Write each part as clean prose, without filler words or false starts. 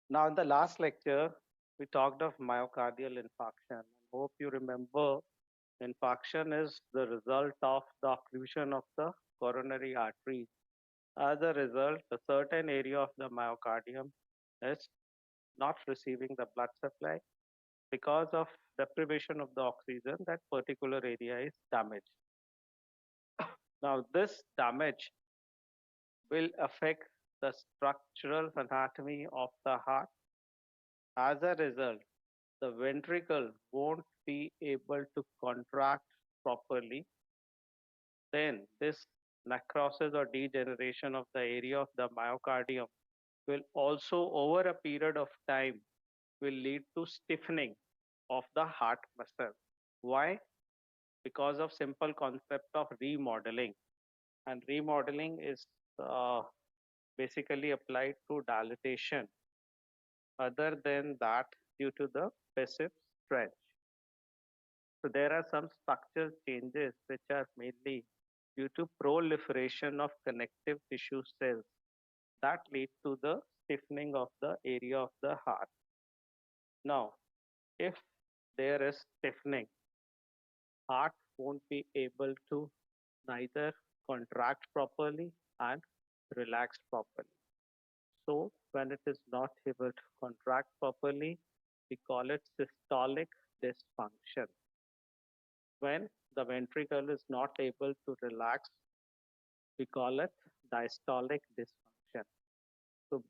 Now, in the last lecture, we talked of myocardial infarction. Hope you remember infarction is the result of the occlusion of the coronary arteries. As a result, a certain area of the myocardium is not receiving the blood supply because of deprivation of the oxygen. That particular area is damaged. Now, this damage will affect the structural anatomy of the heart. As a result, the ventricle won't be able to contract properly. Then this necrosis or degeneration of the area of the myocardium will also over a period of time will lead to stiffening of the heart muscle. Why? Because of simple concept of remodeling, and remodeling is uh, basically applied to dilatation. Other than that, due to the passive stretch. So there are some structural changes which are mainly due to proliferation of connective tissue cells that lead to the stiffening of the area of the heart. Now, if there is stiffening, heart won't be able to neither contract properly and relax properly. So when it is not able to contract properly, we call it systolic dysfunction. When the ventricle is not able to relax, we call it diastolic dysfunction. So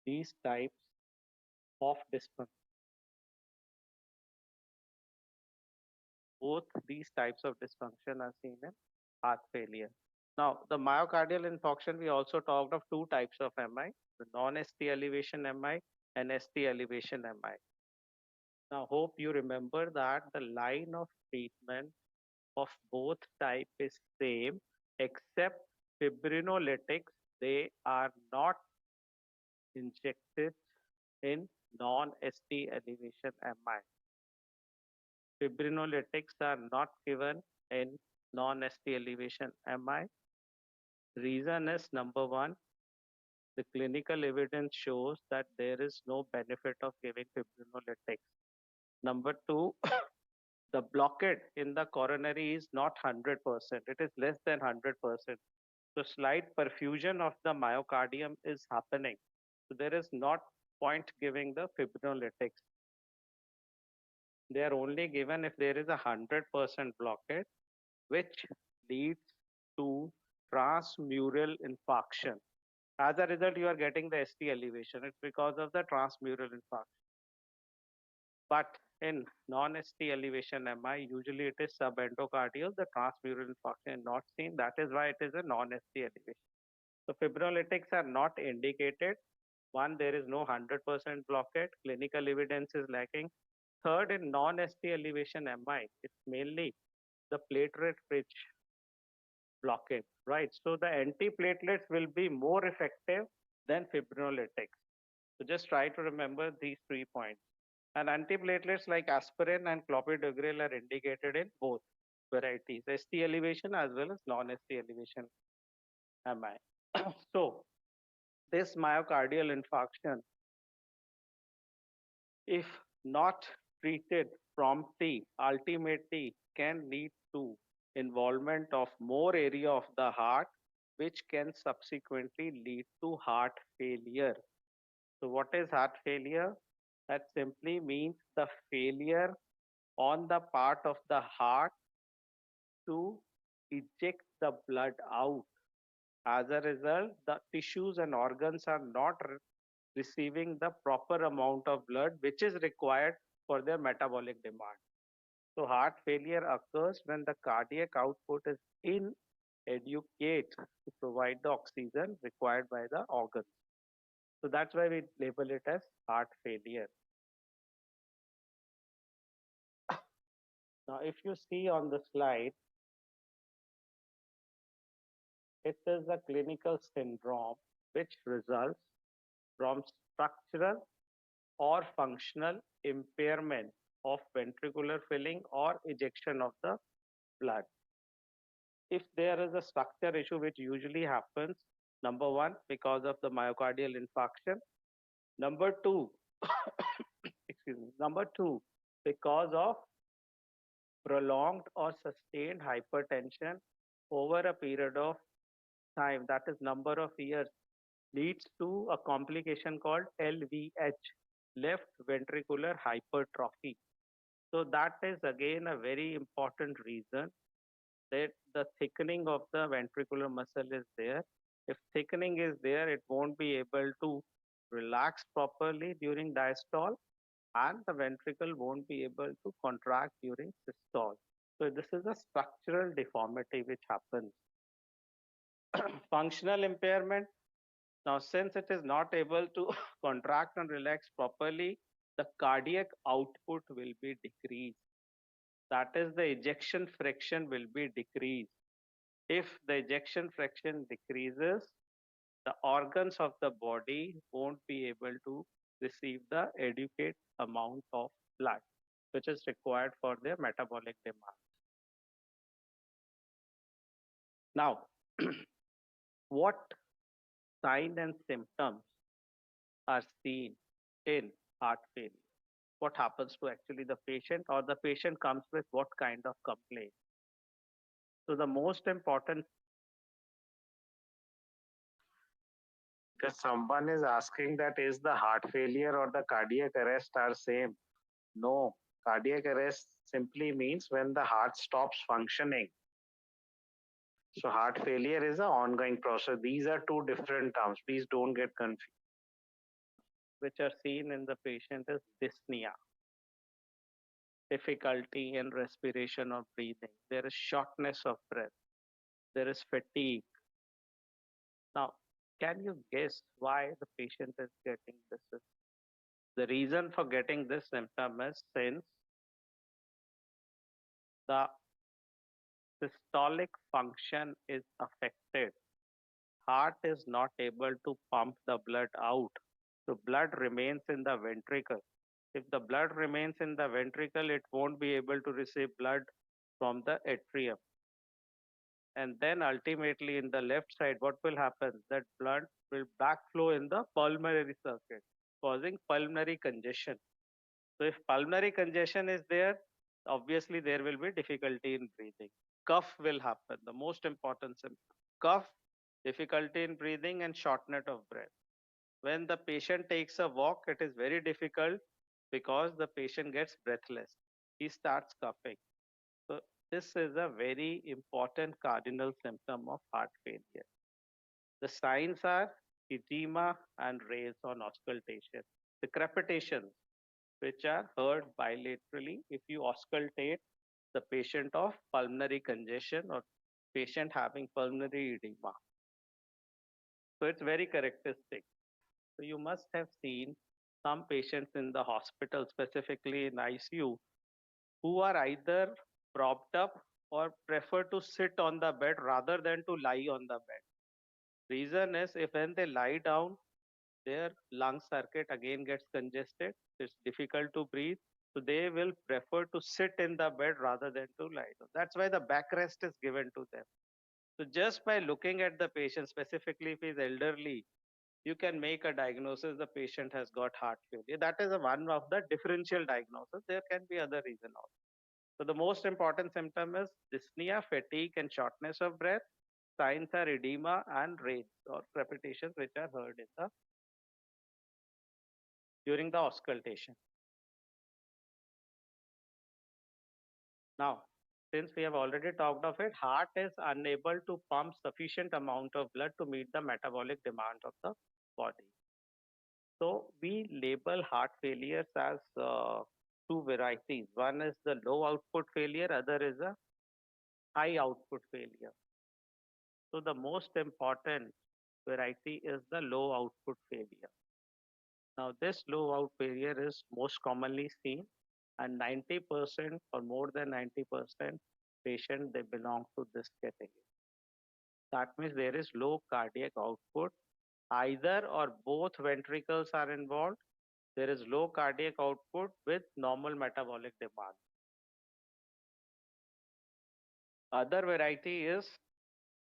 these types of dysfunction, both these types of dysfunction are seen in heart failure. Now, the myocardial infarction, we also talked of two types of MI, the non-ST elevation MI and ST elevation MI. Now, hope you remember that the line of treatment of both type is same, except fibrinolytics, they are not injected in non-ST elevation MI. Fibrinolytics are not given in non-ST elevation MI. Reason is number one, the clinical evidence shows that there is no benefit of giving fibrinolytics. Number two, the blockade in the coronary is not 100%, it is less than 100%. So slight perfusion of the myocardium is happening. So there is not point giving the fibrinolytics. They are only given if there is a 100% blockade, which leads to transmural infarction. As a result, you are getting the ST elevation. It's because of the transmural infarction. But in non-ST elevation MI, usually it is subendocardial. The transmural infarction is not seen. That is why it is a non-ST elevation. So fibrinolytics are not indicated. One, there is no 100% blockade. Clinical evidence is lacking. Third, in non-ST elevation MI, it's mainly the platelet-rich blockade, right? So the antiplatelets will be more effective than fibrinolytics. So just try to remember these 3 points. And antiplatelets like aspirin and clopidogrel are indicated in both varieties, ST elevation as well as non-ST elevation MI. So this myocardial infarction, if not treated promptly, ultimately can lead to involvement of more area of the heart, which can subsequently lead to heart failure. So what is heart failure? That simply means the failure on the part of the heart to eject the blood out. As a result, the tissues and organs are not receiving the proper amount of blood which is required for their metabolic demand. So heart failure occurs when the cardiac output is inadequate to provide the oxygen required by the organs. So that's why we label it as heart failure. Now, if you see on the slide, it is a clinical syndrome which results from structural or functional impairment of ventricular filling or ejection of the blood. If there is a structure issue, which usually happens, number one, because of the myocardial infarction, Number two, excuse me. Number two, because of prolonged or sustained hypertension over a period of time, that is number of years, leads to a complication called LVH, left ventricular hypertrophy. So that is again a very important reason that the thickening of the ventricular muscle is there. If thickening is there, it won't be able to relax properly during diastole, and the ventricle won't be able to contract during systole. So this is a structural deformity which happens. Functional impairment. Now, since it is not able to contract and relax properly, the cardiac output will be decreased. That is, the ejection fraction will be decreased. If the ejection fraction decreases, the organs of the body won't be able to receive the adequate amount of blood which is required for their metabolic demand. Now, what signs and symptoms are seen in heart failure? What happens to actually the patient, or the patient comes with what kind of complaint? So the most important. Because someone is asking that is the heart failure or the cardiac arrest are same. No, cardiac arrest simply means when the heart stops functioning. So heart failure is an ongoing process. These are two different terms. Please don't get confused. Which are seen in the patient is dyspnea, difficulty in respiration or breathing. There is shortness of breath. There is fatigue. Now, can you guess why the patient is getting this? The reason for getting this symptom is since the systolic function is affected, heart is not able to pump the blood out. So blood remains in the ventricle. If the blood remains in the ventricle, it won't be able to receive blood from the atrium. And then ultimately in the left side, what will happen? That blood will backflow in the pulmonary circuit, causing pulmonary congestion. So if pulmonary congestion is there, obviously there will be difficulty in breathing. Cough will happen, the most important symptom. Cough, difficulty in breathing, and shortness of breath. When the patient takes a walk, it is very difficult because the patient gets breathless. He starts coughing. So this is a very important cardinal symptom of heart failure. The signs are edema and raise on auscultation. The crepitations, which are heard bilaterally if you auscultate the patient of pulmonary congestion or patient having pulmonary edema. So it's very characteristic. So you must have seen some patients in the hospital, specifically in ICU, who are either propped up or prefer to sit on the bed rather than to lie on the bed. Reason is if when they lie down, their lung circuit again gets congested. It's difficult to breathe. So they will prefer to sit in the bed rather than to lie down. That's why the backrest is given to them. So just by looking at the patient, specifically if he's elderly, you can make a diagnosis the patient has got heart failure. That is one of the differential diagnosis. There can be other reason also. So the most important symptom is dyspnea, fatigue, and shortness of breath. Signs are edema and rage or crepitations which are heard in the during the auscultation. Now, since we have already talked of it, heart is unable to pump sufficient amount of blood to meet the metabolic demand of the body. So we label heart failures as two varieties. One is the low output failure, other is a high output failure. So the most important variety is the low output failure. Now this low out failure is most commonly seen, and 90% or more than 90% patient they belong to this category. That means there is low cardiac output. Either or both ventricles are involved. There is low cardiac output with normal metabolic demand. Other variety is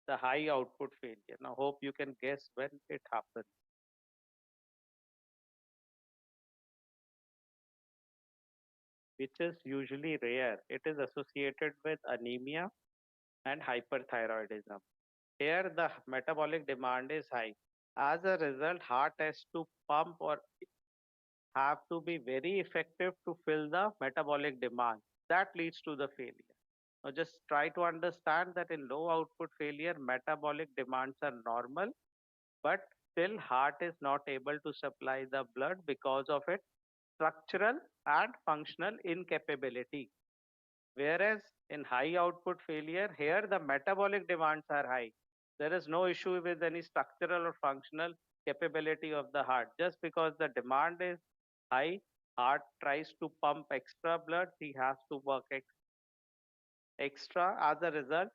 the high output failure. Now hope you can guess when it happens. which is usually rare. It is associated with anemia and hyperthyroidism. Here, the metabolic demand is high. As a result, heart has to pump or have to be very effective to fill the metabolic demand. That leads to the failure. Now, just try to understand that in low output failure, metabolic demands are normal, but still heart is not able to supply the blood because of its structural and functional incapability. Whereas in high output failure, here the metabolic demands are high. There is no issue with any structural or functional capability of the heart. Just because the demand is high, heart tries to pump extra blood, he has to work extra. As a result,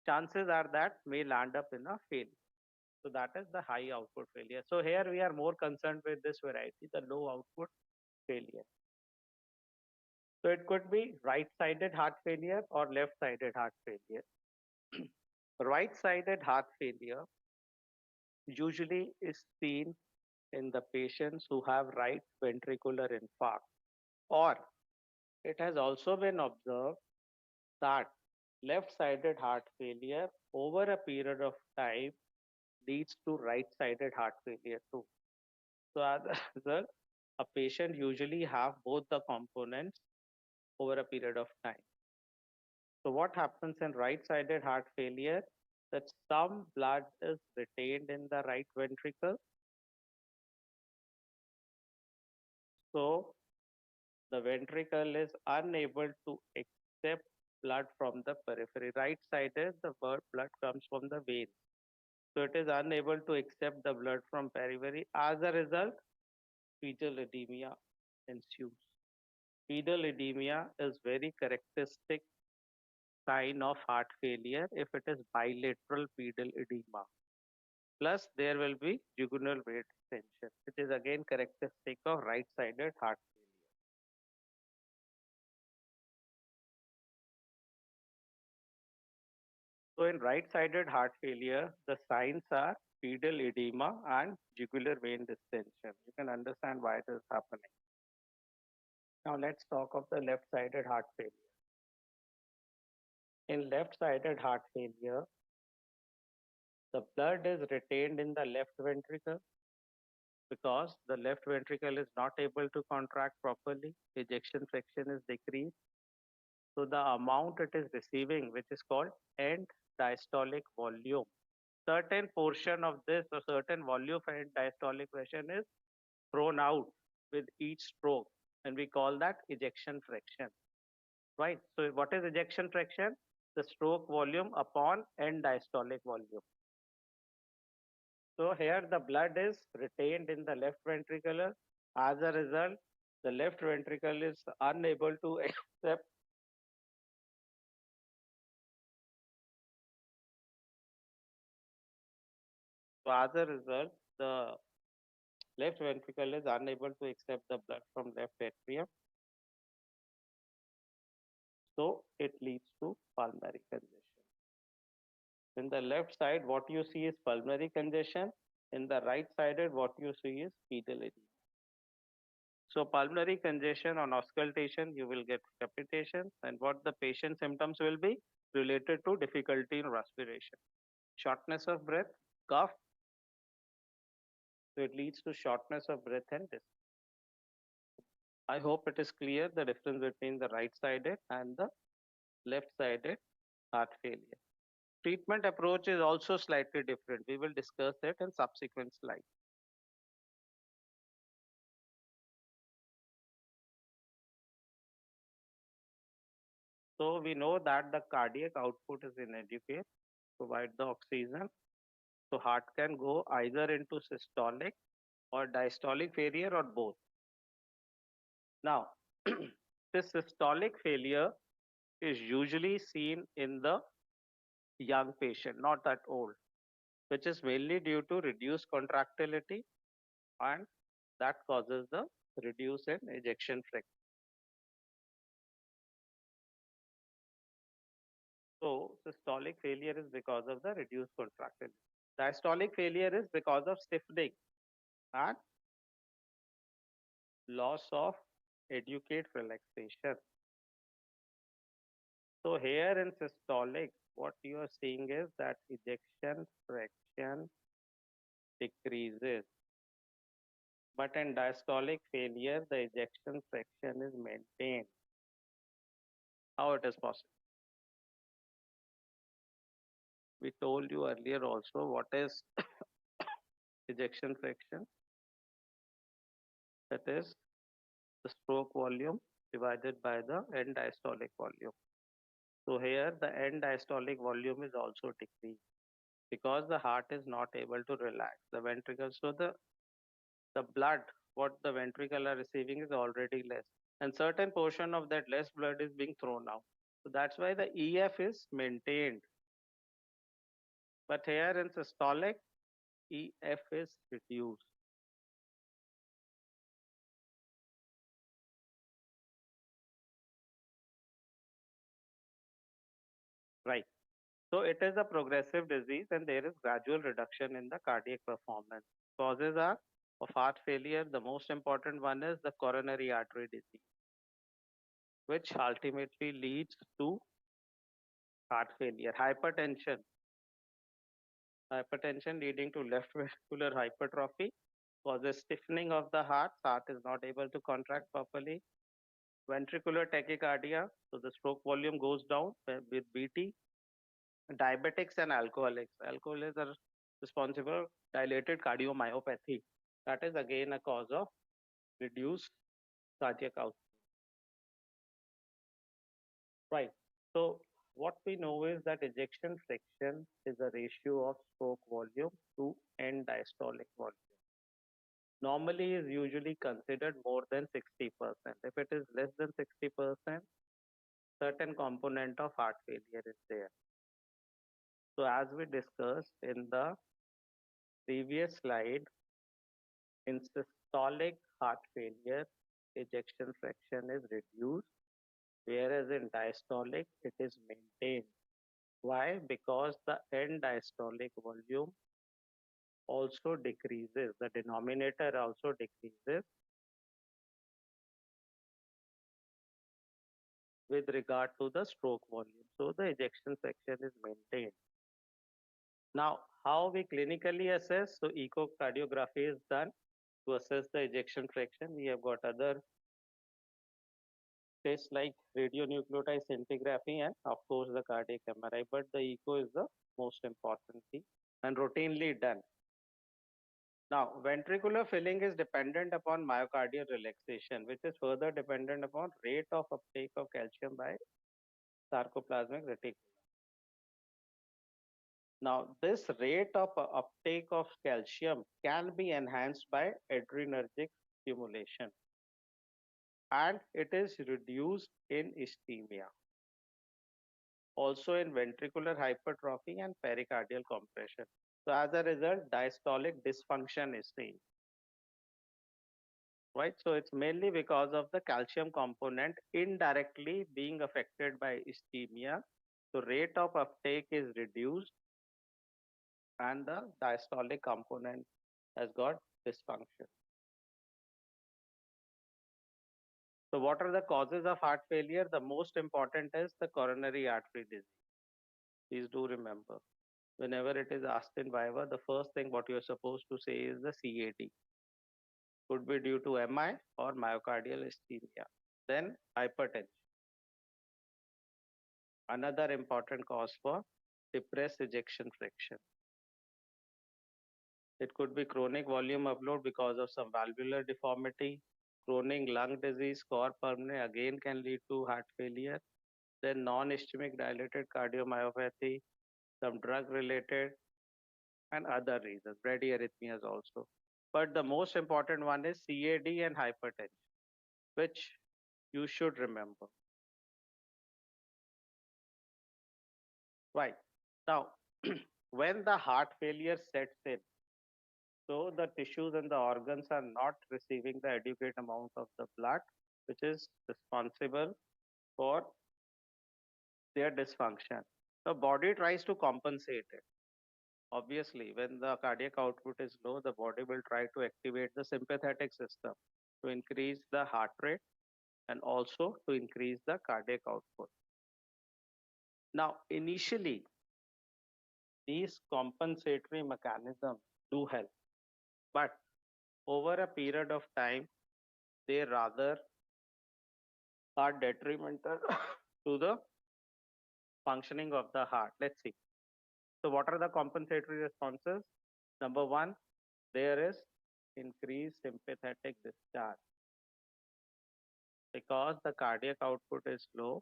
chances are that may land up in a failure. So that is the high output failure. So here we are more concerned with this variety, the low output failure. So it could be right-sided heart failure or left-sided heart failure. Right-sided heart failure usually is seen in the patients who have right ventricular infarct, or it has also been observed that left-sided heart failure over a period of time leads to right-sided heart failure too. So as a result, a patient usually have both the components over a period of time. So what happens in right-sided heart failure? That some blood is retained in the right ventricle. So the ventricle is unable to accept blood from the periphery. Right-sided, the blood comes from the veins. So it is unable to accept the blood from periphery. As a result, fetal edema ensues. Fetal edema is very characteristic sign of heart failure if it is bilateral pedal edema. Plus, there will be jugular vein distension, which is again characteristic of right-sided heart failure. So, in right-sided heart failure, the signs are pedal edema and jugular vein distension. You can understand why it is happening. Now, let's talk of the left-sided heart failure. In left-sided heart failure, the blood is retained in the left ventricle because the left ventricle is not able to contract properly, ejection fraction is decreased. So the amount it is receiving, which is called end diastolic volume, certain portion of this or certain volume of end diastolic pressure is thrown out with each stroke, and we call that ejection fraction, right? So what is ejection fraction? The stroke volume upon end diastolic volume. So here the blood is retained in the left ventricular. As a result, the left ventricle is unable to accept so as a result, the left ventricle is unable to accept the blood from left atrium. So it leads to pulmonary congestion. In the left side, what you see is pulmonary congestion. In the right sided, what you see is pedal edema. So pulmonary congestion on auscultation, you will get capitation, and what the patient symptoms will be related to difficulty in respiration, shortness of breath, cough. So it leads to shortness of breath and dyspnea. I hope it is clear the difference between the right-sided and the left-sided heart failure. Treatment approach is also slightly different. We will discuss it in subsequent slides. So we know that the cardiac output is inadequate, provide the oxygen. So heart can go either into systolic or diastolic failure or both. Now, this systolic failure is usually seen in the young patient, not that old, which is mainly due to reduced contractility, and that causes the reduce in ejection fraction. So systolic failure is because of the reduced contractility. Diastolic failure is because of stiffening and loss of educate relaxation. So here in systolic, what you are seeing is that ejection fraction decreases. But in diastolic failure, the ejection fraction is maintained. How it is possible? We told you earlier also what is ejection fraction. That is the stroke volume divided by the end diastolic volume. So here the end diastolic volume is also decreased because the heart is not able to relax the ventricles. So the blood what the ventricle are receiving is already less, and certain portion of that less blood is being thrown out. So that's why the EF is maintained. But here in systolic, EF is reduced. Right. So it is a progressive disease and there is gradual reduction in the cardiac performance. Causes are of heart failure. The most important one is the coronary artery disease, which ultimately leads to heart failure. Hypertension leading to left ventricular hypertrophy causes stiffening of the heart. Heart is not able to contract properly. Ventricular tachycardia, so the stroke volume goes down with BT. Diabetics and alcoholics. Alcoholics are responsible dilated cardiomyopathy. That is again a cause of reduced cardiac output. Right. So what we know is that ejection fraction is a ratio of stroke volume to end diastolic volume. Normally is usually considered more than 60%. If it is less than 60%, certain component of heart failure is there. So as we discussed in the previous slide, in systolic heart failure, ejection fraction is reduced, whereas in diastolic, it is maintained. Why? Because the end diastolic volume also decreases, the denominator also decreases with regard to the stroke volume. So the ejection fraction is maintained. Now, how we clinically assess? So echocardiography is done to assess the ejection fraction. We have got other tests like radionuclide scintigraphy and of course the cardiac MRI, but the echo is the most important thing and routinely done. Now, ventricular filling is dependent upon myocardial relaxation, which is further dependent upon rate of uptake of calcium by sarcoplasmic reticulum. Now, this rate of uptake of calcium can be enhanced by adrenergic stimulation, and it is reduced in ischemia, also in ventricular hypertrophy and pericardial compression. So as a result, diastolic dysfunction is seen. Right, so it's mainly because of the calcium component indirectly being affected by ischemia. So rate of uptake is reduced and the diastolic component has got dysfunction. So what are the causes of heart failure? The most important is the coronary artery disease. Please do remember, whenever it is asked in Viva, the first thing what you're supposed to say is the CAD. Could be due to MI or myocardial ischemia. Then hypertension. Another important cause for depressed ejection fraction. It could be chronic volume upload because of some valvular deformity. Chronic lung disease, cor pulmonale again can lead to heart failure. Then non-ischemic dilated cardiomyopathy, some drug related and other reasons, bradyarrhythmias also. But the most important one is CAD and hypertension, which you should remember. Right. Now, when the heart failure sets in, so the tissues and the organs are not receiving the adequate amount of the blood, which is responsible for their dysfunction. The body tries to compensate it. Obviously, when the cardiac output is low, the body will try to activate the sympathetic system to increase the heart rate and also to increase the cardiac output. Now, initially, these compensatory mechanisms do help, but over a period of time, they rather are detrimental to the functioning of the heart. Let's see. So, what are the compensatory responses? Number one, there is increased sympathetic discharge. Because the cardiac output is low,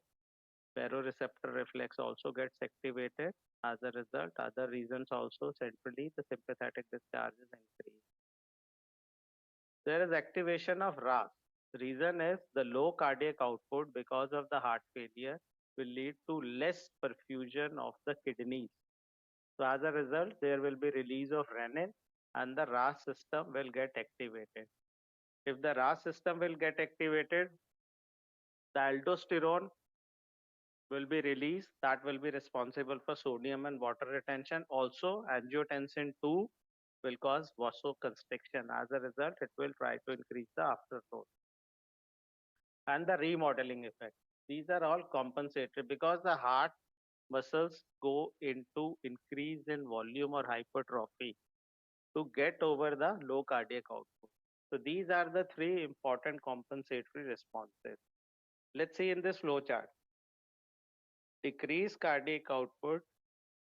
baroreceptor reflex also gets activated. As a result, other reasons also centrally, the sympathetic discharge is increased. There is activation of RAS. The reason is the low cardiac output because of the heart failure will lead to less perfusion of the kidneys. So as a result, there will be release of renin and the RAS system will get activated. If the RAS system will get activated, the aldosterone will be released that will be responsible for sodium and water retention. Also, angiotensin 2 will cause vasoconstriction. As a result, it will try to increase the afterload. And the remodeling effect. These are all compensatory because the heart muscles go into increase in volume or hypertrophy to get over the low cardiac output. So these are the three important compensatory responses. Let's see in this flow chart. Decreased cardiac output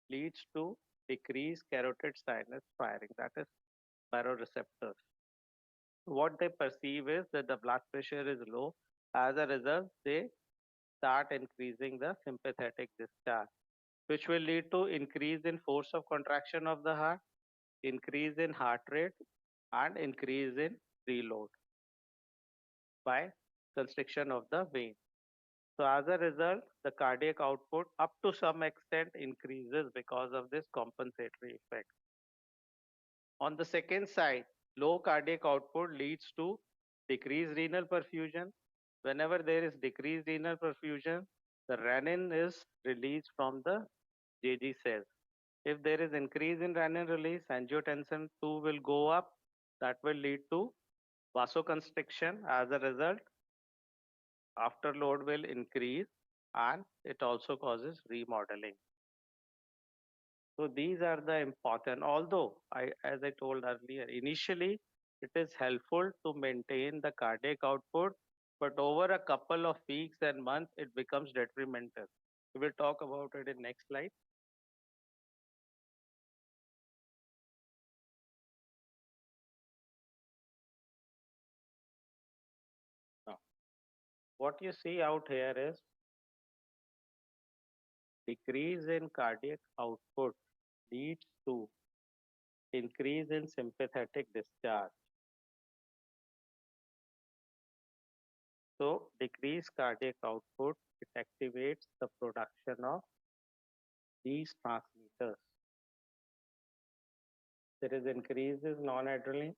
leads to decreased carotid sinus firing, that is baroreceptors. What they perceive is that the blood pressure is low. As a result, they start increasing the sympathetic discharge, which will lead to increase in force of contraction of the heart, increase in heart rate, and increase in preload by constriction of the vein. So as a result, the cardiac output up to some extent increases because of this compensatory effect. On the second side, low cardiac output leads to decreased renal perfusion. Whenever there is decreased renal perfusion, the renin is released from the JG cells. If there is increase in renin release, angiotensin 2 will go up. That will lead to vasoconstriction. As a result, afterload will increase and it also causes remodeling. So these are the important, although as I told earlier, initially it is helpful to maintain the cardiac output, but over a couple of weeks and months, it becomes detrimental. We will talk about it in next slide. Now, what you see out here is decrease in cardiac output leads to increase in sympathetic discharge. So decreased cardiac output, it activates the production of these transmitters. There is increase in non-adrenaline,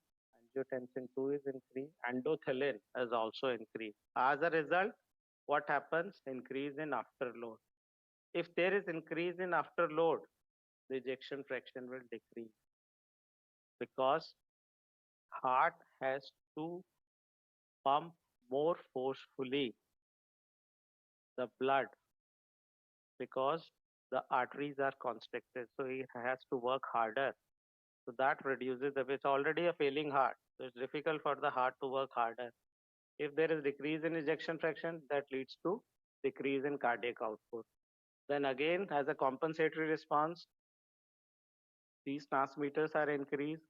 angiotensin 2 is increased, endothelin is also increased. As a result, what happens? Increase in afterload. If there is increase in afterload, the ejection fraction will decrease because heart has to pump more forcefully the blood because the arteries are constricted. So he has to work harder. So that reduces the, it's already a failing heart. So it's difficult for the heart to work harder. If there is decrease in ejection fraction, that leads to decrease in cardiac output. Then again, as a compensatory response, these transmitters are increased,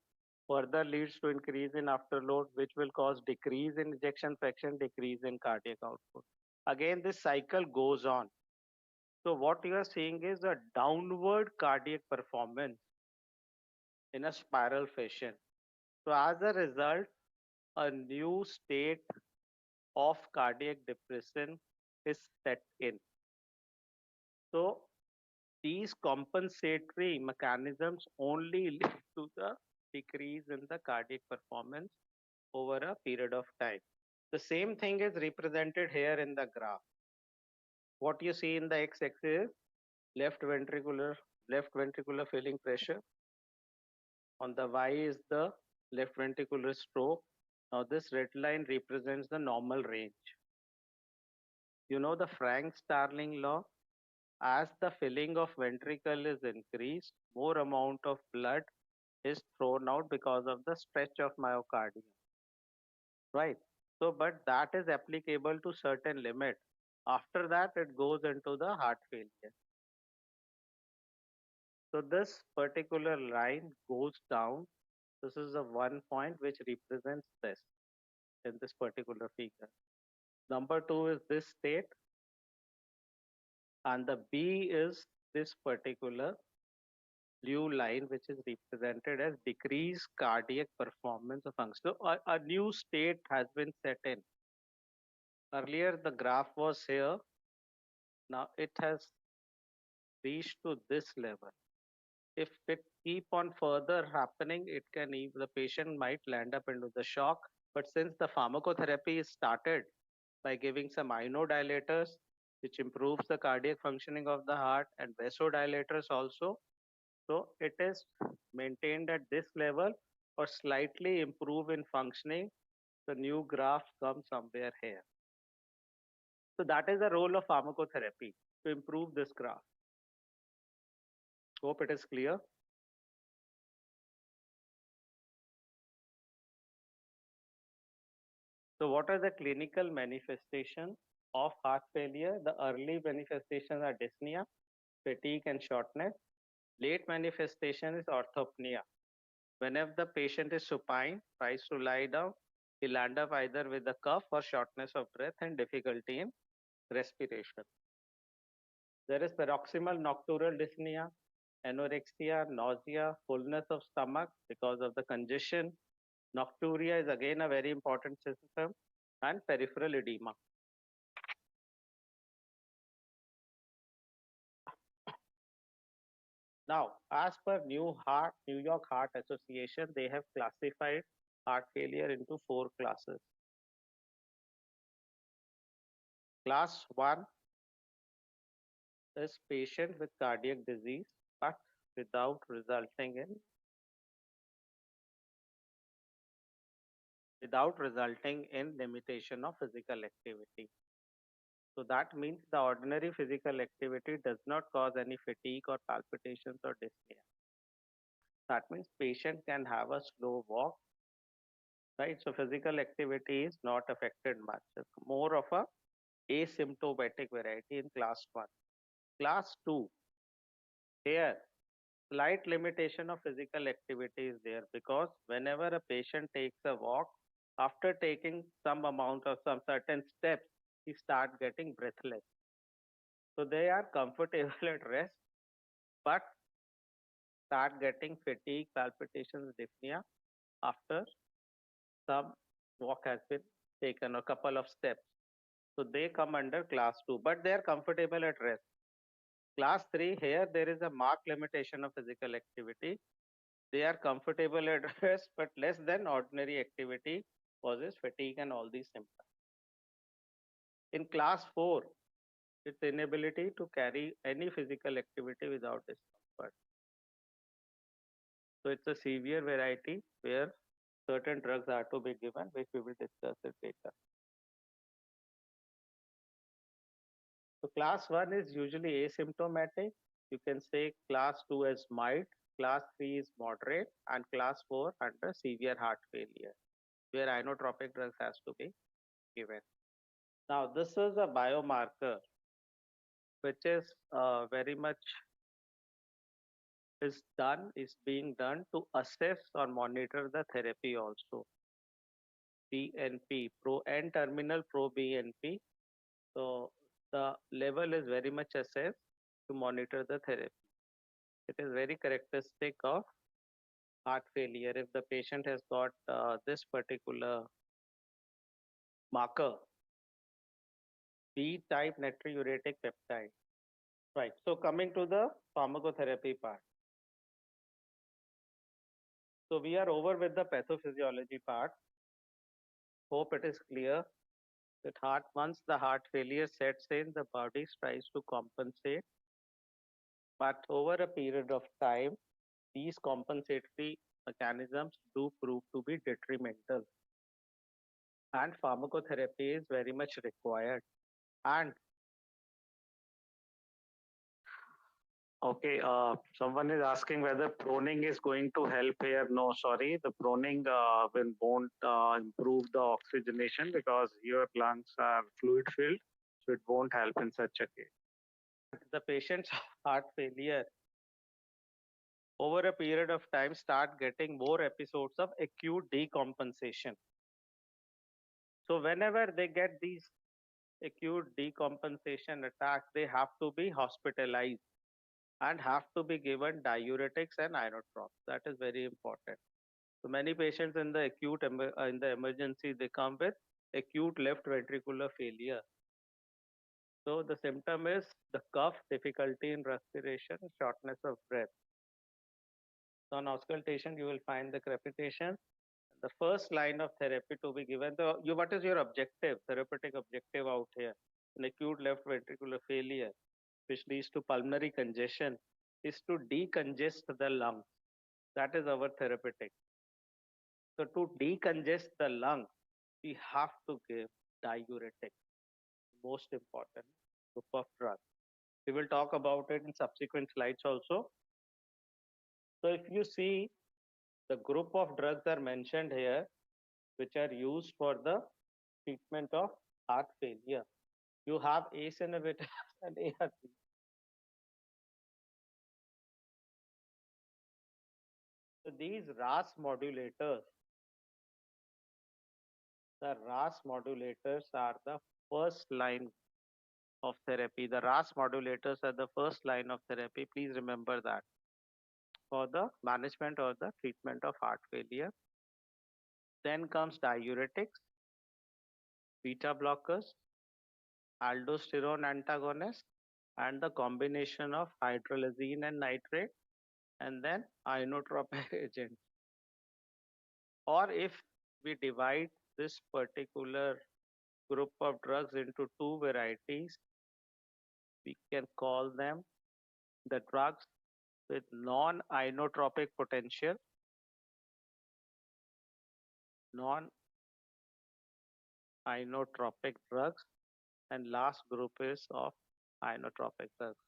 further leads to increase in afterload, which will cause decrease in ejection fraction, decrease in cardiac output. Again, this cycle goes on. So what you are seeing is a downward cardiac performance in a spiral fashion. So as a result, a new state of cardiac depression is set in. So these compensatory mechanisms only lead to the decrease in the cardiac performance over a period of time. The same thing is represented here in the graph. What you see in the x-axis is left ventricular filling pressure. On the y is the left ventricular stroke. Now this red line represents the normal range. You know the Frank-Starling law? As the filling of ventricle is increased, more amount of blood is thrown out because of the stretch of myocardium, right? So, but that is applicable to certain limit. After that, it goes into the heart failure. So this particular line goes down. This is the one point which represents this in this particular figure. Number two is this state, and the B is this particular blue line, which is represented as decreased cardiac performance of function. So a new state has been set in. Earlier, the graph was here. Now it has reached to this level. If it keep on further happening, it can even the patient might land up into the shock. But since the pharmacotherapy is started by giving some inodilators, which improves the cardiac functioning of the heart, and vasodilators also, so it is maintained at this level or slightly improve in functioning. The new graph comes somewhere here. So that is the role of pharmacotherapy, to improve this graph. Hope it is clear. So what are the clinical manifestations of heart failure? The early manifestations are dyspnea, fatigue and shortness. Late manifestation is orthopnea. Whenever the patient is supine, tries to lie down, he'll end up either with a cough or shortness of breath and difficulty in respiration. There is paroxysmal nocturnal dyspnea, anorexia, nausea, fullness of stomach because of the congestion. Nocturia is again a very important symptom, and peripheral edema. Now, as per New York Heart Association, they have classified heart failure into 4 classes. Class 1 is patient with cardiac disease, but without resulting in limitation of physical activity. So that means the ordinary physical activity does not cause any fatigue or palpitations or dyspnea. That means patient can have a slow walk, right? So physical activity is not affected much. It's more of a asymptomatic variety in class 1. Class 2, here slight limitation of physical activity is there, because whenever a patient takes a walk, after taking some amount of some certain steps, he start getting breathless. So they are comfortable at rest, but start getting fatigue, palpitations, dyspnea after some walk has been taken, a couple of steps. So they come under class 2, but they are comfortable at rest. Class 3, here there is a marked limitation of physical activity. They are comfortable at rest, but less than ordinary activity causes fatigue and all these symptoms. In class 4, it's inability to carry any physical activity without discomfort. So it's a severe variety where certain drugs are to be given, which we will discuss it later. So class 1 is usually asymptomatic. You can say class 2 is mild, class 3 is moderate, and class 4 under severe heart failure, where inotropic drugs has to be given. Now, this is a biomarker which is very much is being done to assess or monitor the therapy also. BNP, pro N-terminal proBNP. So the level is very much assessed to monitor the therapy. It is very characteristic of heart failure. If the patient has got this particular marker, B-type natriuretic peptide. Right. So coming to the pharmacotherapy part. So we are over with the pathophysiology part. Hope it is clear that once the heart failure sets in, the body tries to compensate. But over a period of time, these compensatory mechanisms do prove to be detrimental. And pharmacotherapy is very much required. And Okay, someone is asking whether proning is going to help here. No, sorry, the proning won't improve the oxygenation because your lungs are fluid filled, so it won't help in such a case. the patient's heart failure over a period of time start getting more episodes of acute decompensation. So whenever they get these acute decompensation attacks, they have to be hospitalized and have to be given diuretics and inotropes. That is very important. So many patients in the in the emergency, they come with acute left ventricular failure. So the symptom is the cough, difficulty in respiration, shortness of breath. So on auscultation, you will find the crepitation. The first line of therapy to be given, what is your objective, therapeutic objective out here? An acute left ventricular failure, which leads to pulmonary congestion, is to decongest the lungs. That is our therapeutic. So to decongest the lung, we have to give diuretic, most important group of drugs. We will talk about it in subsequent slides also. So if you see, the group of drugs are mentioned here, which are used for the treatment of heart failure. You have ACE inhibitors and ARB. So these RAS modulators, the RAS modulators are the first line of therapy. The RAS modulators are the first line of therapy. Please remember that for the management or the treatment of heart failure. Then comes diuretics, beta blockers, aldosterone antagonists, and the combination of hydralazine and nitrate, and then inotropic agents. Or if we divide this particular group of drugs into two varieties, we can call them the drugs with non-inotropic potential, non-inotropic drugs, and last group is of inotropic drugs.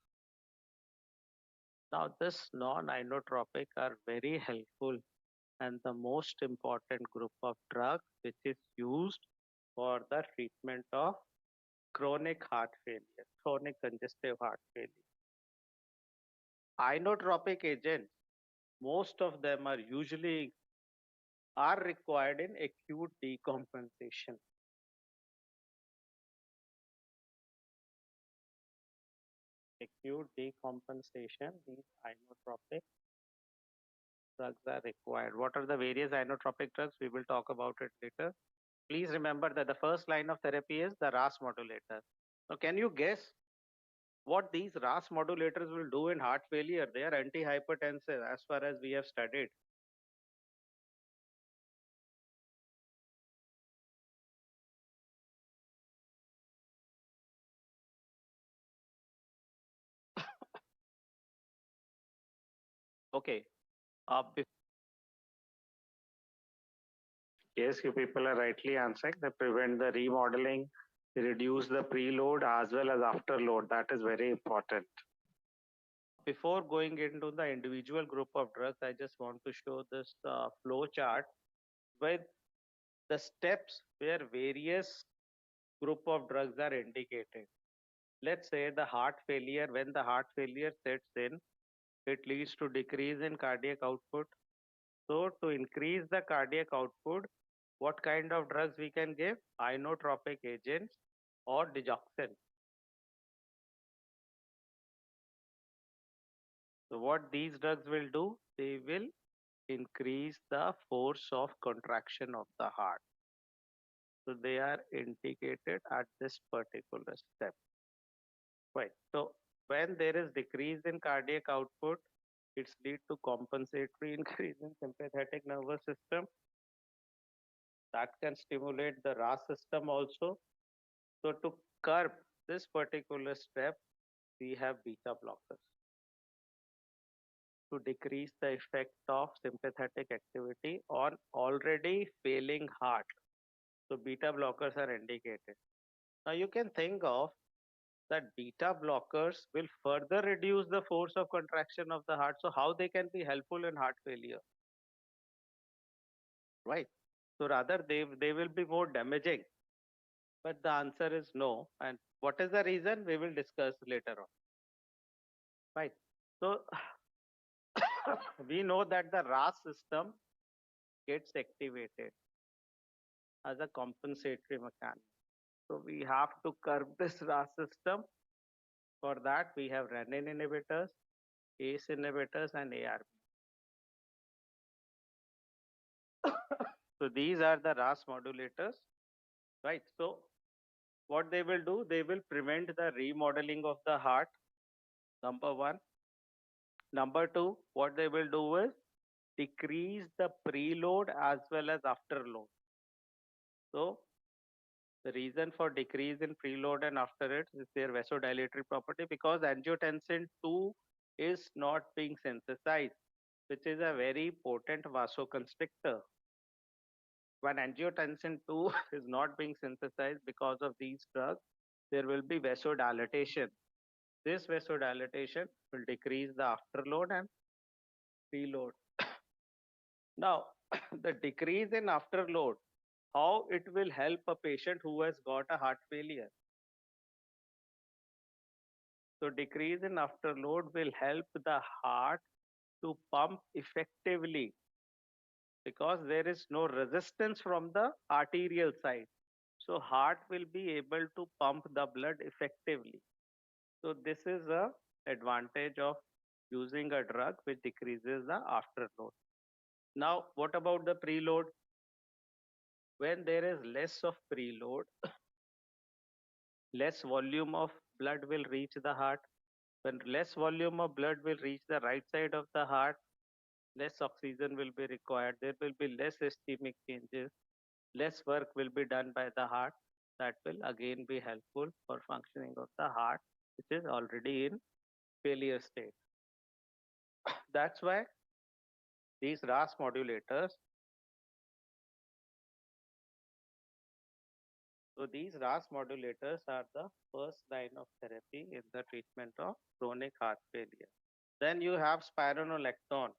Now this non-inotropic are very helpful and the most important group of drugs which is used for the treatment of chronic heart failure, chronic congestive heart failure. Inotropic agents, most of them are required in acute decompensation. Acute decompensation, these inotropic drugs are required. What are the various inotropic drugs? We will talk about it later. Please remember that the first line of therapy is the RAS modulator. Now, can you guess what these RAS modulators will do in heart failure? They are antihypertensive as far as we have studied. Okay. Yes, you people are rightly answering. They prevent the remodeling, they reduce the preload as well as afterload. That is very important. Before going into the individual group of drugs, I just want to show this flow chart with the steps where various group of drugs are indicated. Let's say the heart failure, when the heart failure sets in, it leads to decrease in cardiac output. So to increase the cardiac output, what kind of drugs we can give? Inotropic agents or digoxin. So what these drugs will do? They will increase the force of contraction of the heart. So they are indicated at this particular step. Right. So when there is decrease in cardiac output, it's lead to compensatory increase in sympathetic nervous system. That can stimulate the RAS system also. So to curb this particular step, we have beta blockers to decrease the effect of sympathetic activity on already failing heart. So beta blockers are indicated. Now you can think of that beta blockers will further reduce the force of contraction of the heart. So how they can be helpful in heart failure, right? So rather they will be more damaging. But the answer is no. And what is the reason? We will discuss later on, right? So we know that the RAS system gets activated as a compensatory mechanism. So we have to curb this RAS system. For that, we have renin inhibitors, ACE inhibitors, and ARB. So these are the RAS modulators, right? So what they will do, they will prevent the remodeling of the heart, number one. Number two, what they will do is decrease the preload as well as afterload. So the reason for decrease in preload and after it is their vasodilatory property, because angiotensin 2 is not being synthesized, which is a very potent vasoconstrictor. When angiotensin 2 is not being synthesized because of these drugs, there will be vasodilatation. This vasodilatation will decrease the afterload and preload. Now, the decrease in afterload, how it will help a patient who has got a heart failure. So decrease in afterload will help the heart to pump effectively because there is no resistance from the arterial side. So heart will be able to pump the blood effectively. So this is a advantage of using a drug which decreases the afterload. Now, what about the preload? When there is less of preload, less volume of blood will reach the heart. When less volume of blood will reach the right side of the heart, less oxygen will be required. There will be less ischemic changes. Less work will be done by the heart. That will again be helpful for functioning of the heart, which is already in failure state. That's why these RAS modulators, so these RAS modulators are the first line of therapy in the treatment of chronic heart failure. Then you have spironolactone.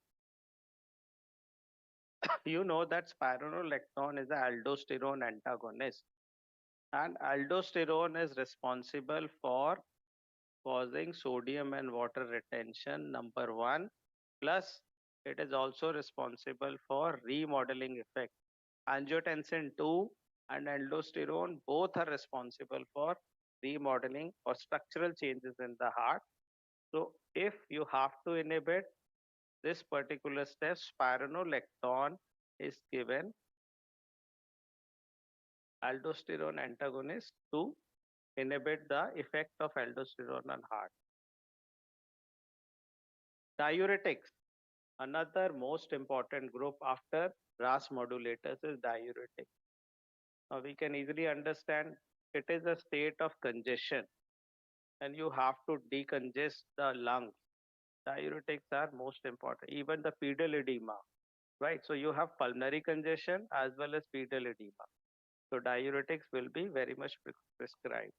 You know that spironolactone is an aldosterone antagonist, and aldosterone is responsible for causing sodium and water retention, number one, plus it is also responsible for remodeling effect. Angiotensin 2 and aldosterone both are responsible for remodeling or structural changes in the heart. So if you have to inhibit this particular step, spironolactone is given aldosterone antagonist to inhibit the effect of aldosterone on heart. Diuretics, another most important group after RAS modulators is diuretics. Now we can easily understand it is a state of congestion and you have to decongest the lungs. Diuretics are most important, even the pedal edema, right? So you have pulmonary congestion as well as pedal edema. So diuretics will be very much prescribed.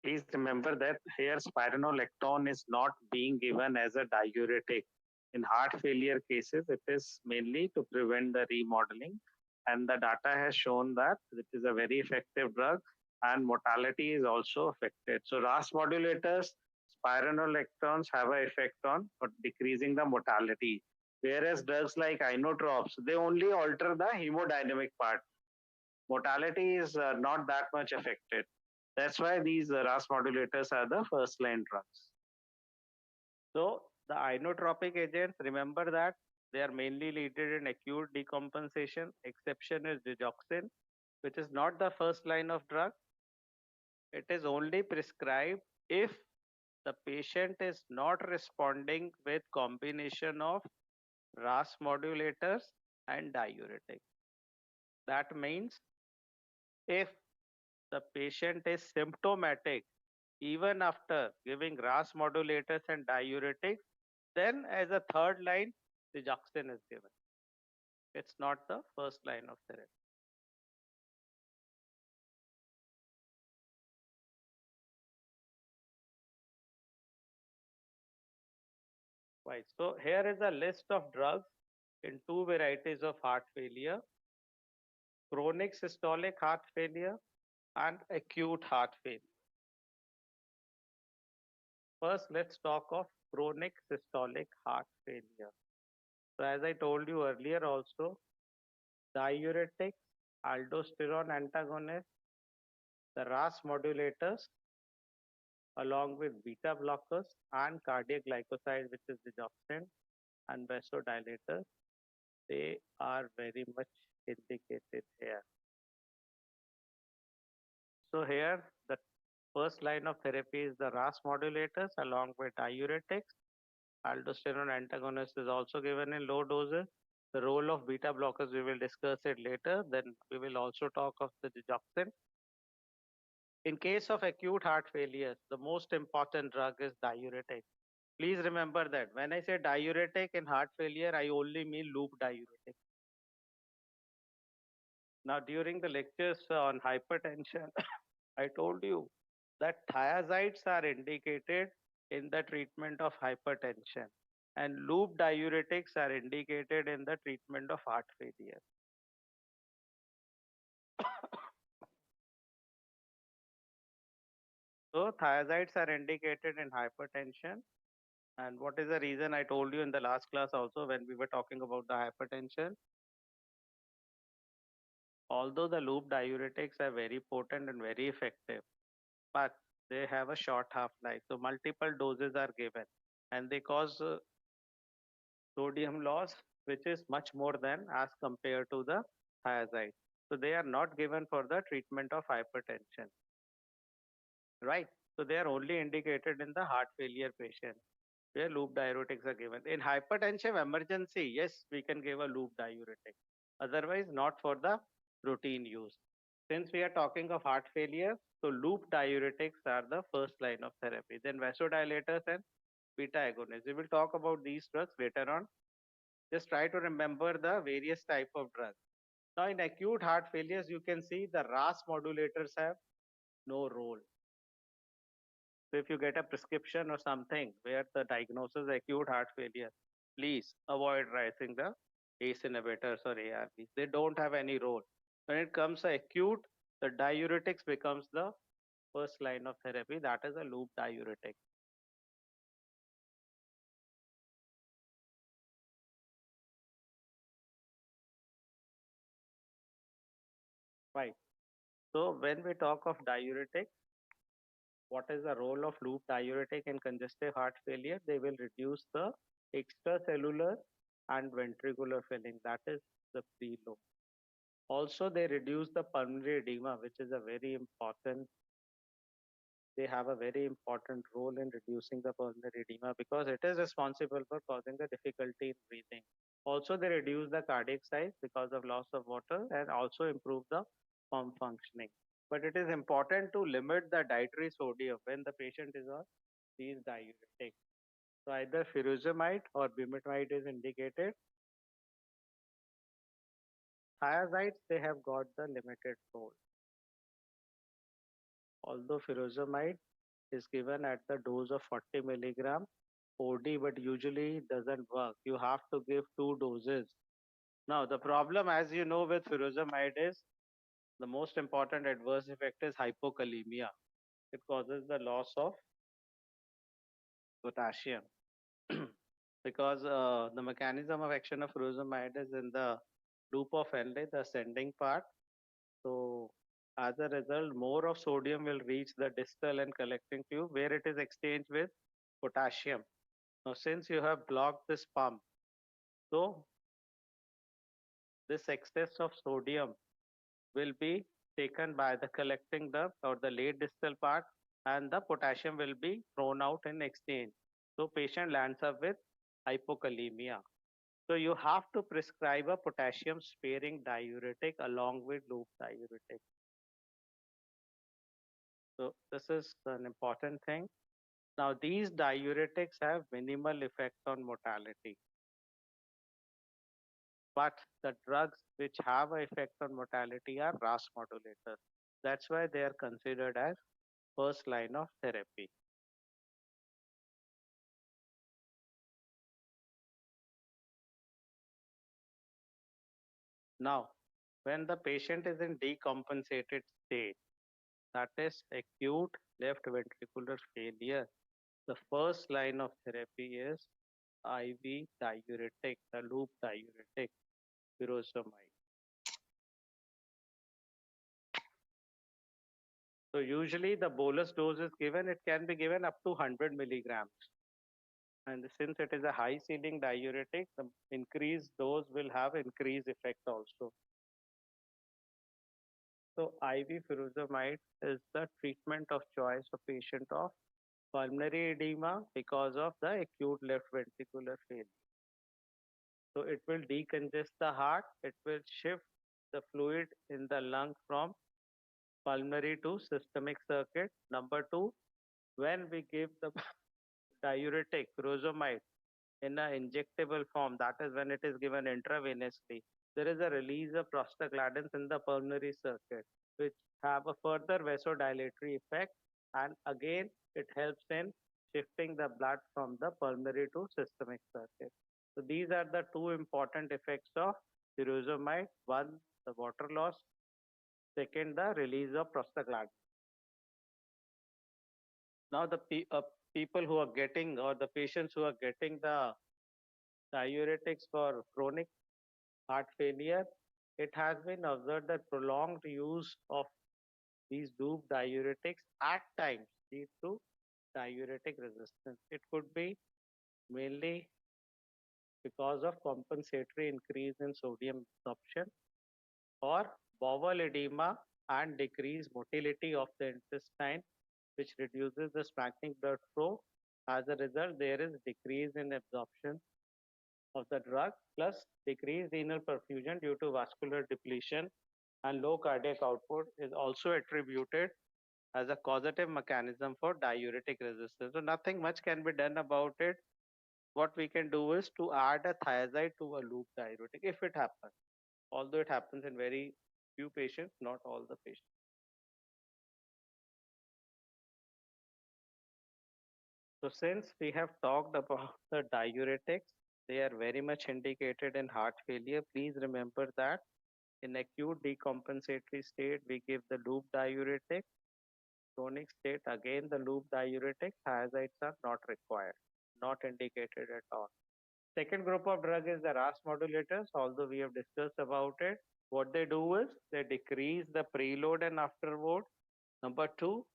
Please remember that here spironolactone is not being given as a diuretic. In heart failure cases, it is mainly to prevent the remodeling. And the data has shown that it is a very effective drug and mortality is also affected. So RAS modulators, spironolactones have an effect on decreasing the mortality. Whereas drugs like inotropes, they only alter the hemodynamic part. Mortality is not that much affected. That's why these RAS modulators are the first line drugs. So the inotropic agents, remember that they are mainly needed in acute decompensation. Exception is digoxin, which is not the first line of drug. It is only prescribed if the patient is not responding with combination of RAS modulators and diuretics. That means if the patient is symptomatic even after giving RAS modulators and diuretics, then as a third line, digoxin is given. It's not the first line of therapy. Right. So here is a list of drugs in two varieties of heart failure: chronic systolic heart failure and acute heart failure. First, let's talk of chronic systolic heart failure. So as I told you earlier also, diuretics, aldosterone antagonists, the RAS modulators, along with beta blockers and cardiac glycoside, which is digoxin, and vasodilators, they are very much indicated here. So here, the first line of therapy is the RAS modulators along with diuretics. Aldosterone antagonist is also given in low doses. The role of beta blockers, we will discuss it later. Then we will also talk of the digoxin. In case of acute heart failure, the most important drug is diuretic. Please remember that when I say diuretic in heart failure, I only mean loop diuretic. Now, during the lectures on hypertension, I told you that thiazides are indicated in the treatment of hypertension and loop diuretics are indicated in the treatment of heart failure. So thiazides are indicated in hypertension. And what is the reason? I told you in the last class also when we were talking about the hypertension. Although the loop diuretics are very potent and very effective, but they have a short half-life. So multiple doses are given and they cause sodium loss, which is much more than as compared to the thiazide. So they are not given for the treatment of hypertension, right? So they are only indicated in the heart failure patient where loop diuretics are given. In hypertensive emergency, yes, we can give a loop diuretic. Otherwise, not for the routine use. Since we are talking of heart failure, so loop diuretics are the first line of therapy. Then vasodilators and beta agonists. We will talk about these drugs later on. Just try to remember the various type of drugs. Now in acute heart failures, you can see the RAS modulators have no role. So if you get a prescription or something where the diagnosis is acute heart failure, please avoid writing the ACE inhibitors or ARBs. They don't have any role. When it comes to acute, the diuretics becomes the first line of therapy. That is a loop diuretic. Right. So when we talk of diuretic, what is the role of loop diuretic in congestive heart failure? They will reduce the extracellular and ventricular filling, that is the preload. Also, they reduce the pulmonary edema, which is a very important, they have a very important role in reducing the pulmonary edema because it is responsible for causing the difficulty in breathing. Also, they reduce the cardiac size because of loss of water and also improve the pump functioning. But it is important to limit the dietary sodium when the patient is on these diuretics. So either furosemide or bumetanide is indicated. Thiazides, they have got the limited role. Although furosemide is given at the dose of 40 milligram OD, but usually doesn't work. You have to give two doses. Now, the problem, as you know, with furosemide is the most important adverse effect is hypokalemia. It causes the loss of potassium because the mechanism of action of furosemide is in the loop of Henle, the ascending part. So as a result, more of sodium will reach the distal and collecting tube where it is exchanged with potassium. Now, since you have blocked this pump, so this excess of sodium will be taken by the collecting duct or the late distal part and the potassium will be thrown out in exchange. So patient lands up with hypokalemia. So you have to prescribe a potassium sparing diuretic along with loop diuretic. So this is an important thing. Now these diuretics have minimal effect on mortality. But the drugs which have an effect on mortality are RAS modulators. That's why they are considered as first line of therapy. Now, when the patient is in decompensated state, that is acute left ventricular failure, the first line of therapy is IV diuretic, the loop diuretic, furosemide. So usually the bolus dose is given, it can be given up to 100 milligrams. And since it is a high ceiling diuretic, the increased dose will have increased effect also. So IV furosemide is the treatment of choice for patient of pulmonary edema because of the acute left ventricular failure. So it will decongest the heart, it will shift the fluid in the lung from pulmonary to systemic circuit. Number two, when we give the diuretic furosemide in an injectable form, that is when it is given intravenously, there is a release of prostaglandins in the pulmonary circuit, which have a further vasodilatory effect, and again it helps in shifting the blood from the pulmonary to systemic circuit. So these are the two important effects of furosemide. One, the water loss. Second, the release of prostaglandin. Now the people who are getting, or the patients who are getting the diuretics for chronic heart failure, it has been observed that prolonged use of these loop diuretics at times lead to diuretic resistance. It could be mainly because of compensatory increase in sodium absorption or bowel edema and decreased motility of the intestine, which reduces the splanchnic blood flow. As a result, there is decrease in absorption of the drug plus decreased renal perfusion due to vascular depletion and low cardiac output is also attributed as a causative mechanism for diuretic resistance. So nothing much can be done about it. What we can do is to add a thiazide to a loop diuretic if it happens, although it happens in very few patients, not all the patients. So since we have talked about the diuretics, they are very much indicated in heart failure. Please remember that in acute decompensatory state, we give the loop diuretic. Chronic state, again the loop diuretic. Thiazides are not required, not indicated at all. Second group of drug is the RAS modulators, although we have discussed about it. What they do is they decrease the preload and afterload. Number two,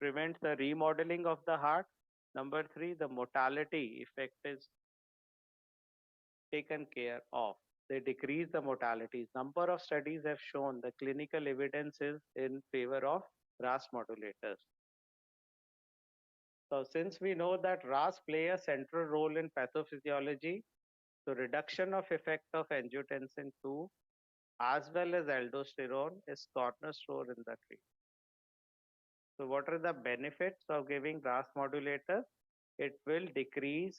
prevent the remodeling of the heart. Number three, the mortality effect is taken care of. They decrease the mortalities. Number of studies have shown the clinical evidence is in favor of RAS modulators. So since we know that RAS play a central role in pathophysiology, so reduction of effect of angiotensin 2 as well as aldosterone is cornerstone in the treatment. So what are the benefits of giving RAS modulator? It will decrease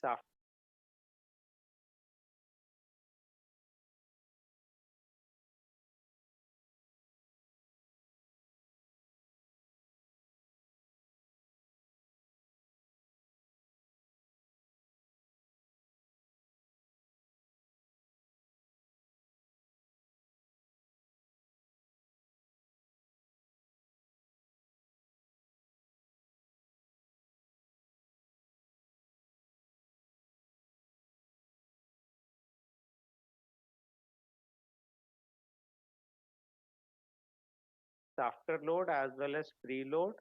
afterload as well as preload.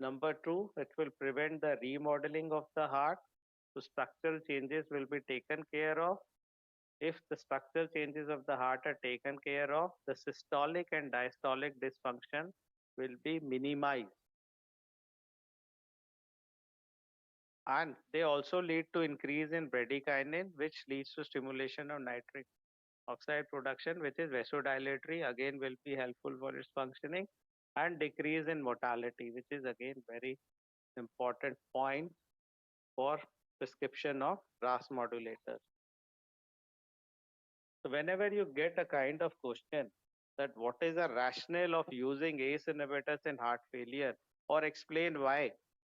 Number two, it will prevent the remodeling of the heart. So structural changes will be taken care of. If the structural changes of the heart are taken care of, the systolic and diastolic dysfunction will be minimized. And they also lead to increase in bradykinin, which leads to stimulation of nitric oxide production, which is vasodilatory, again will be helpful for its functioning, and decrease in mortality, which is again very important point for prescription of RAS modulators. So whenever you get a kind of question that what is the rationale of using ACE inhibitors in heart failure, or explain why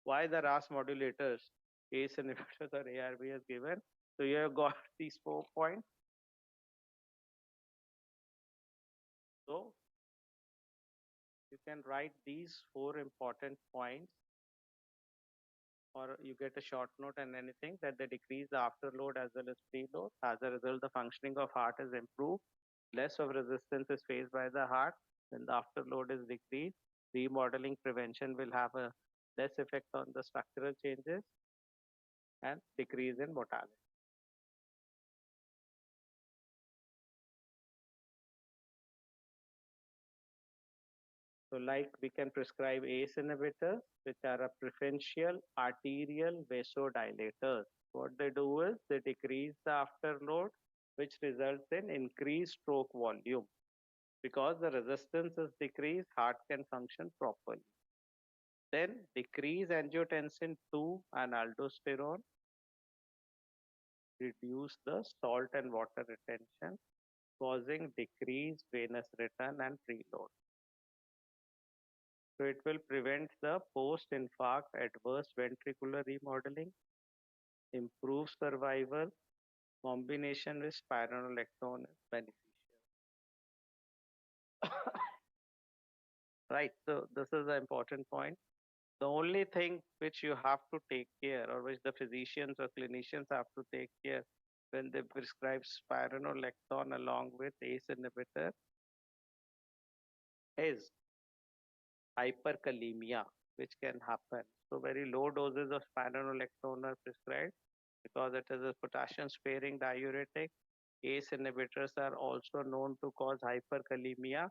the RAS modulators, ACE inhibitors or ARB is given. So you have got these 4 points. So you can write these four important points, or you get a short note and anything, that they decrease the afterload as well as preload. As a result, the functioning of heart is improved. Less of resistance is faced by the heart when the afterload is decreased. Remodeling prevention will have a less effect on the structural changes and decrease in mortality. So like we can prescribe ACE inhibitors, which are a preferential arterial vasodilators. What they do is they decrease the afterload, which results in increased stroke volume. Because the resistance is decreased, heart can function properly. Then decrease angiotensin 2 and aldosterone, reduce the salt and water retention, causing decreased venous return and preload. So it will prevent the post-infarct adverse ventricular remodeling, improve survival, combination with spironolactone is beneficial. Right, so this is an important point. The only thing which you have to take care, or which the physicians or clinicians have to take care when they prescribe spironolactone along with ACE inhibitor, is hyperkalemia, which can happen. So very low doses of spironolactone are prescribed because it is a potassium sparing diuretic. ACE inhibitors are also known to cause hyperkalemia,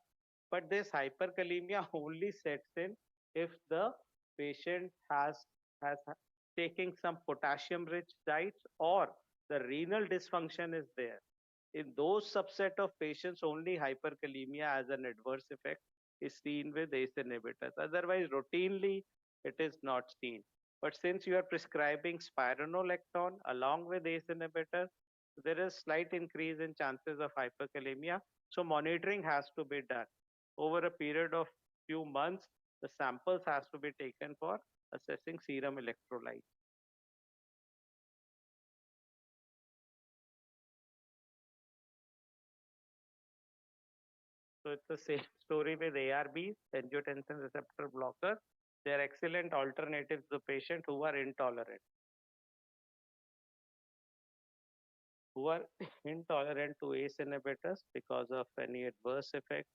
but this hyperkalemia only sets in if the patient has taking some potassium rich diets, or the renal dysfunction is there. In those subset of patients, only hyperkalemia as an adverse effect is seen with ACE inhibitors. Otherwise, routinely, it is not seen. But since you are prescribing spironolactone along with ACE inhibitor, there is slight increase in chances of hyperkalemia. So monitoring has to be done. Over a period of few months, the samples has to be taken for assessing serum electrolytes. So it's the same story with ARBs, angiotensin receptor blockers. They are excellent alternatives to patients who are intolerant. Who are intolerant to ACE inhibitors because of any adverse effect,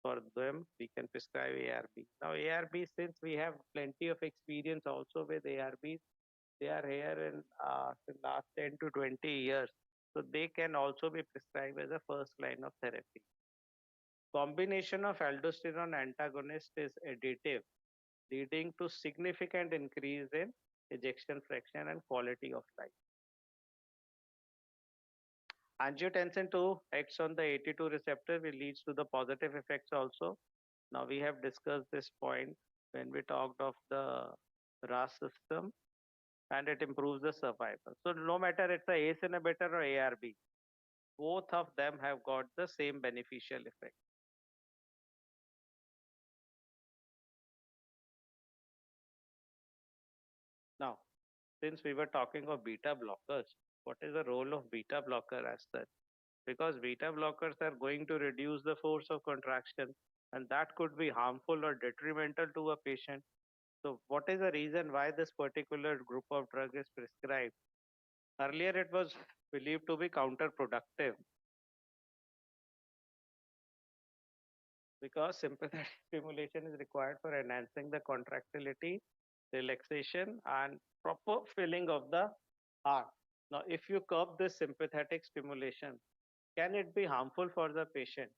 for them we can prescribe ARB. Now ARB, since we have plenty of experience also with ARBs, they are here in the last 10 to 20 years. So they can also be prescribed as a first line of therapy. Combination of aldosterone antagonist is additive, leading to significant increase in ejection fraction and quality of life. Angiotensin 2 acts on the AT2 receptor, which leads to the positive effects also. Now we have discussed this point when we talked of the RAS system, and it improves the survival. So no matter it's a ACE inhibitor or ARB, both of them have got the same beneficial effect. Now, since we were talking of beta blockers, what is the role of beta blocker as such? Because beta blockers are going to reduce the force of contraction, and that could be harmful or detrimental to a patient. So what is the reason why this particular group of drug is prescribed? Earlier it was believed to be counterproductive because sympathetic stimulation is required for enhancing the contractility, relaxation, and proper filling of the heart. Now, if you curb this sympathetic stimulation, can it be harmful for the patient?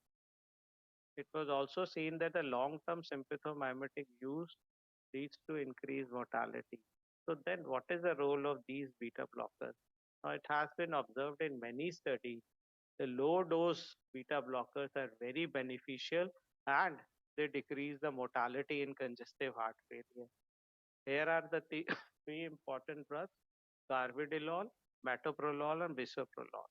It was also seen that the long-term sympathomimetic use leads to increased mortality. So then what is the role of these beta blockers? Now, it has been observed in many studies, the low dose beta blockers are very beneficial, and they decrease the mortality in congestive heart failure. Here are the three important drugs: carvedilol, metoprolol, and bisoprolol.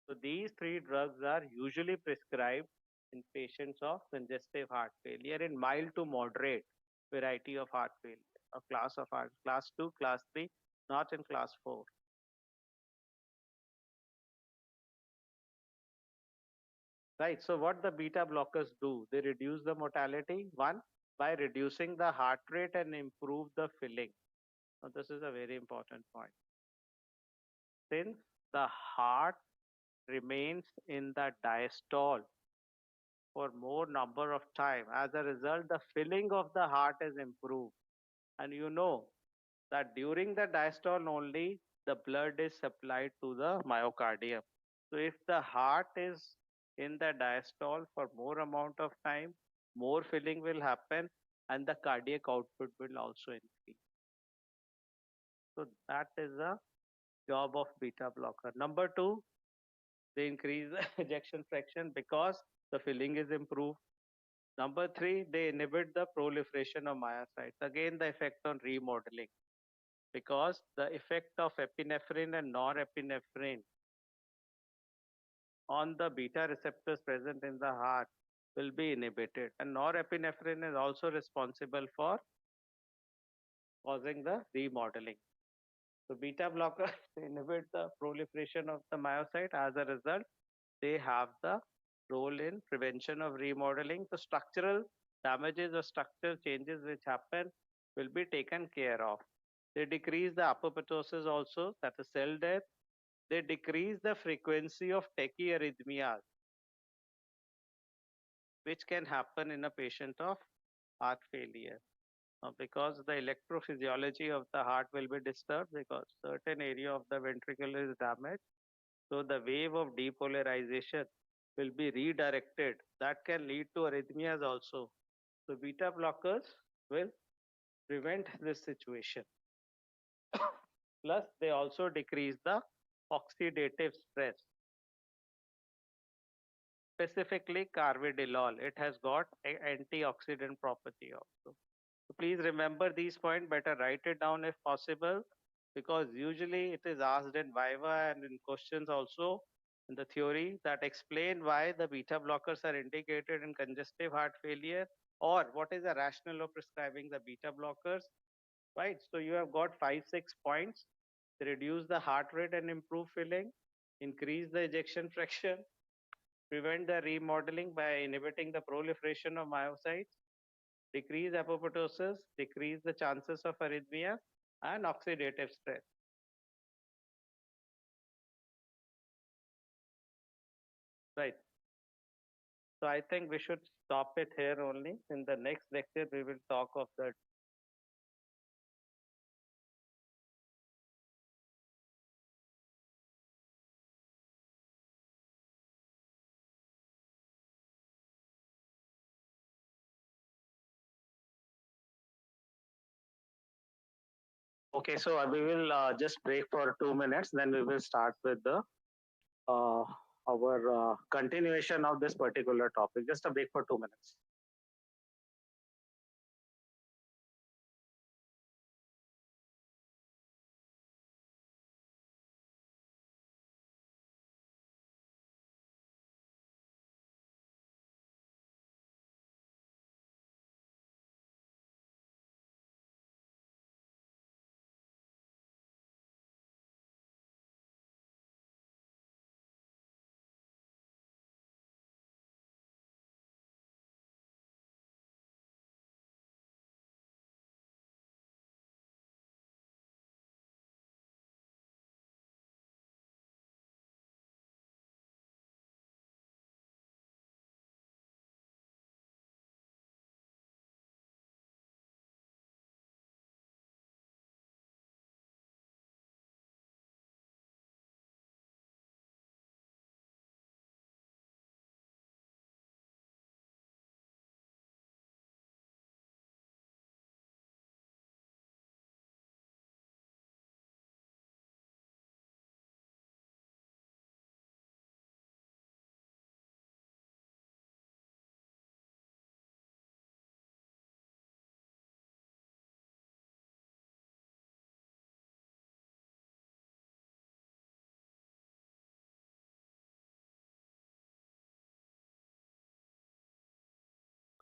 So these three drugs are usually prescribed in patients of congestive heart failure in mild to moderate variety of heart failure, a class of heart, class 2, class 3, not in class 4. right? So what the beta blockers do, they reduce the mortality, one, by reducing the heart rate and improve the filling. Now, this is a very important point. Since the heart remains in the diastole for more number of time, as a result, the filling of the heart is improved. And you know that during the diastole only, the blood is supplied to the myocardium. So if the heart is in the diastole for more amount of time, more filling will happen and the cardiac output will also increase. So that is the job of beta blocker. Number two, they increase the ejection fraction because the filling is improved. Number three, they inhibit the proliferation of myocytes. Again, the effect on remodeling, because the effect of epinephrine and norepinephrine on the beta receptors present in the heart will be inhibited. And norepinephrine is also responsible for causing the remodeling. So beta blockers inhibit the proliferation of the myocyte. As a result, they have the role in prevention of remodeling. The structural damages or structural changes which happen will be taken care of. They decrease the apoptosis also, that is cell death. They decrease the frequency of tachyarrhythmias, which can happen in a patient of heart failure. Because the electrophysiology of the heart will be disturbed because certain area of the ventricle is damaged. So the wave of depolarization will be redirected. That can lead to arrhythmias also. So beta blockers will prevent this situation. Plus, they also decrease the oxidative stress. Specifically carvedilol, it has got an antioxidant property also. So please remember these points, better write it down if possible, because usually it is asked in Viva and in questions also in the theory that explain why the beta blockers are indicated in congestive heart failure, or what is the rationale of prescribing the beta blockers, right? So you have got 5-6 points. Reduce the heart rate and improve filling, increase the ejection fraction, prevent the remodeling by inhibiting the proliferation of myocytes, decrease apoptosis, decrease the chances of arrhythmia, and oxidative stress. Right. So I think we should stop it here only. In the next lecture, we will talk of the. Okay, so we will just break for 2 minutes, then we will start with the our continuation of this particular topic. Just a break for 2 minutes.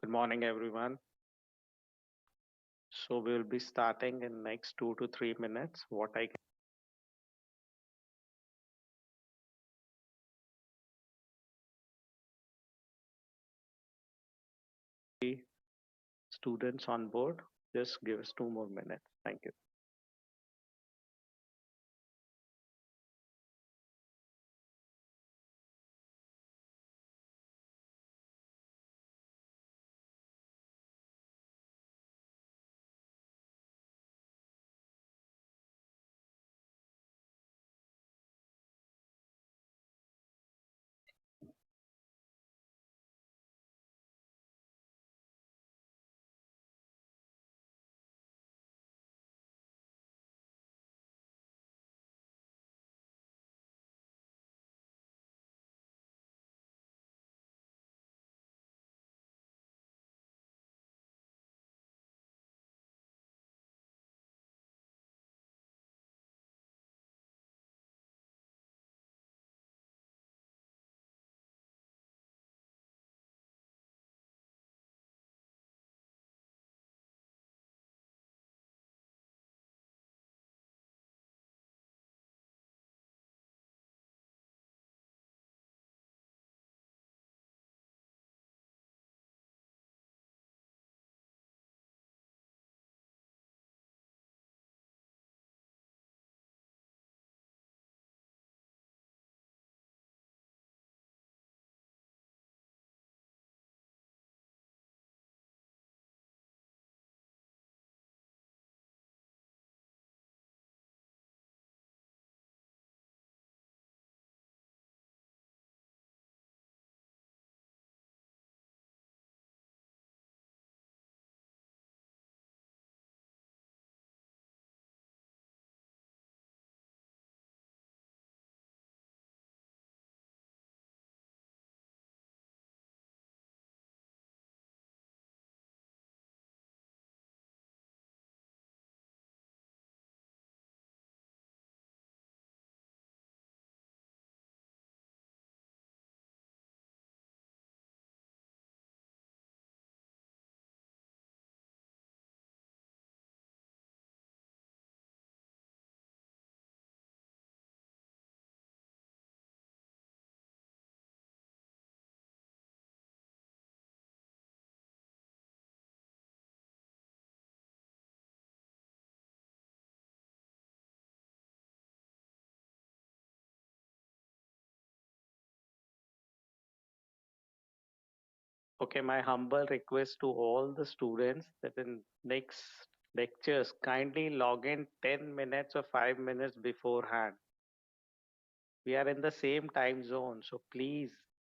Good morning, everyone. So we will be starting in next 2 to 3 minutes. What I students on board. Just give us 2 more minutes. Thank you. Okay, my humble request to all the students that in next lectures, kindly log in 10 minutes or 5 minutes beforehand. We are in the same time zone, so please,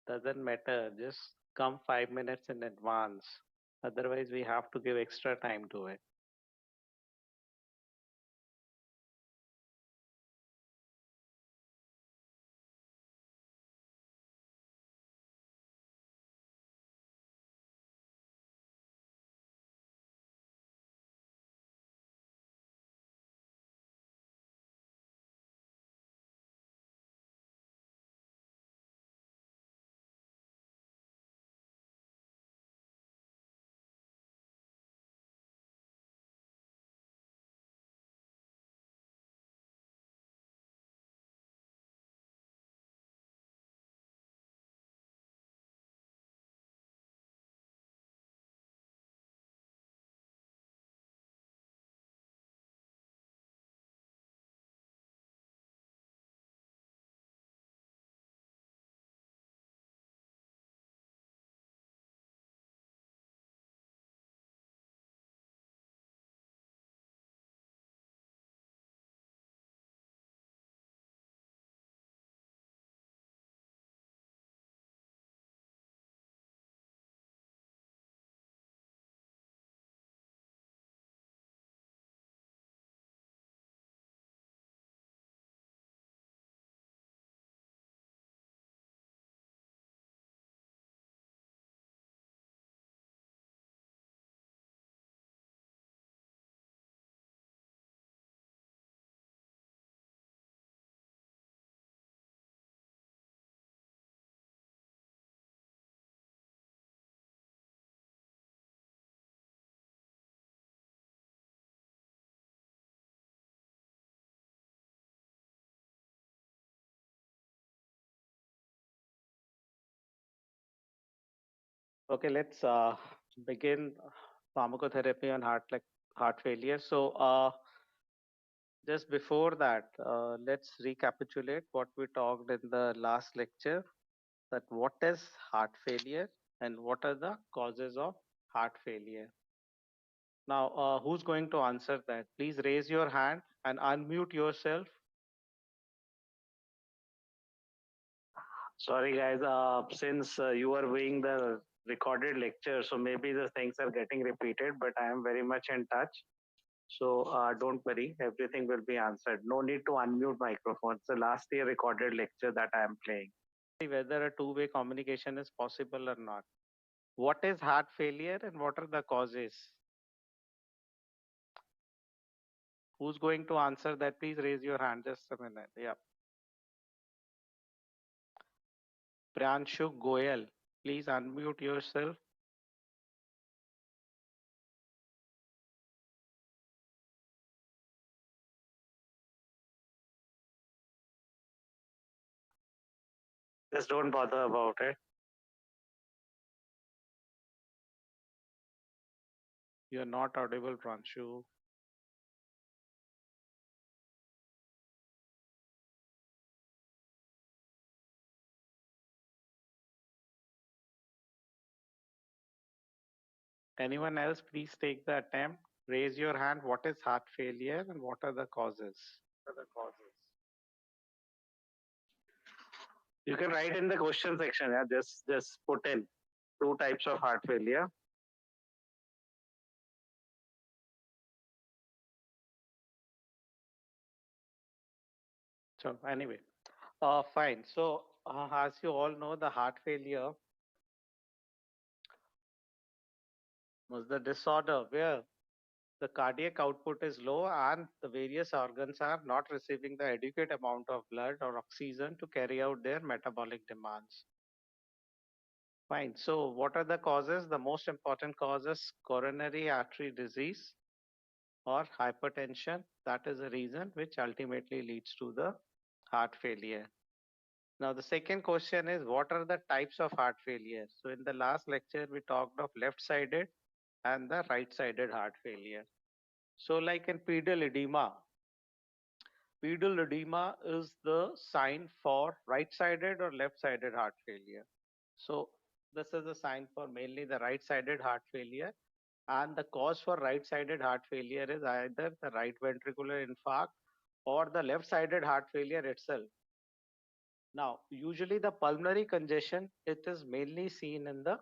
doesn't matter. Just come 5 minutes in advance. Otherwise, we have to give extra time to it. Okay, let's begin pharmacotherapy on heart failure. So, just before that, let's recapitulate what we talked in the last lecture. That what is heart failure and what are the causes of heart failure. Now, who's going to answer that? Please raise your hand and unmute yourself. Sorry, guys. Since you are viewing the recorded lecture, so maybe the things are getting repeated, but I am very much in touch. So don't worry, everything will be answered. No need to unmute microphones. The last year recorded lecture that I am playing. Whether a two-way communication is possible or not. What is heart failure and what are the causes? Who's going to answer that? Please raise your hand. Just a minute. Yeah. Pranshu Goyal, please unmute yourself. Just don't bother about it. You're not audible, Pranshu. Anyone else, please take the attempt. Raise your hand. What is heart failure and what are the causes? You can write in the question section. Yeah, just put in 2 types of heart failure. So anyway, fine. So as you all know, the heart failure was the disorder where the cardiac output is low and the various organs are not receiving the adequate amount of blood or oxygen to carry out their metabolic demands. Fine. So what are the causes? The most important causes coronary artery disease or hypertension. That is the reason which ultimately leads to the heart failure. Now the second question is what are the types of heart failure? So in the last lecture we talked of left-sided and the right-sided heart failure. So like in pedal edema is the sign for right-sided or left-sided heart failure. So this is a sign for mainly the right-sided heart failure, and the cause for right-sided heart failure is either the right ventricular infarct or the left-sided heart failure itself. Now, usually the pulmonary congestion, it is mainly seen in the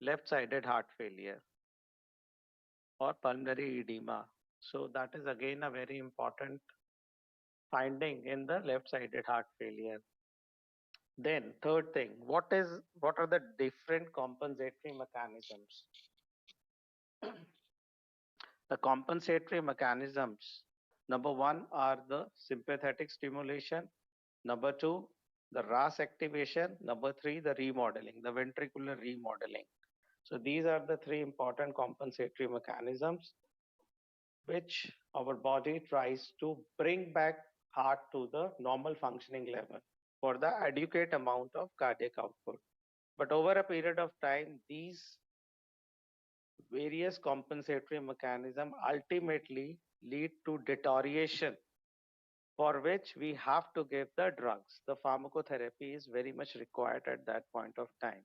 left-sided heart failure or pulmonary edema. So that is again a very important finding in the left-sided heart failure. Then third thing, what are the different compensatory mechanisms? The compensatory mechanisms, number one are the sympathetic stimulation, number two, the RAS activation, number three, the remodeling, the ventricular remodeling. So these are the three important compensatory mechanisms which our body tries to bring back heart to the normal functioning level for the adequate amount of cardiac output. But over a period of time, these various compensatory mechanisms ultimately lead to deterioration for which we have to give the drugs. The pharmacotherapy is very much required at that point of time.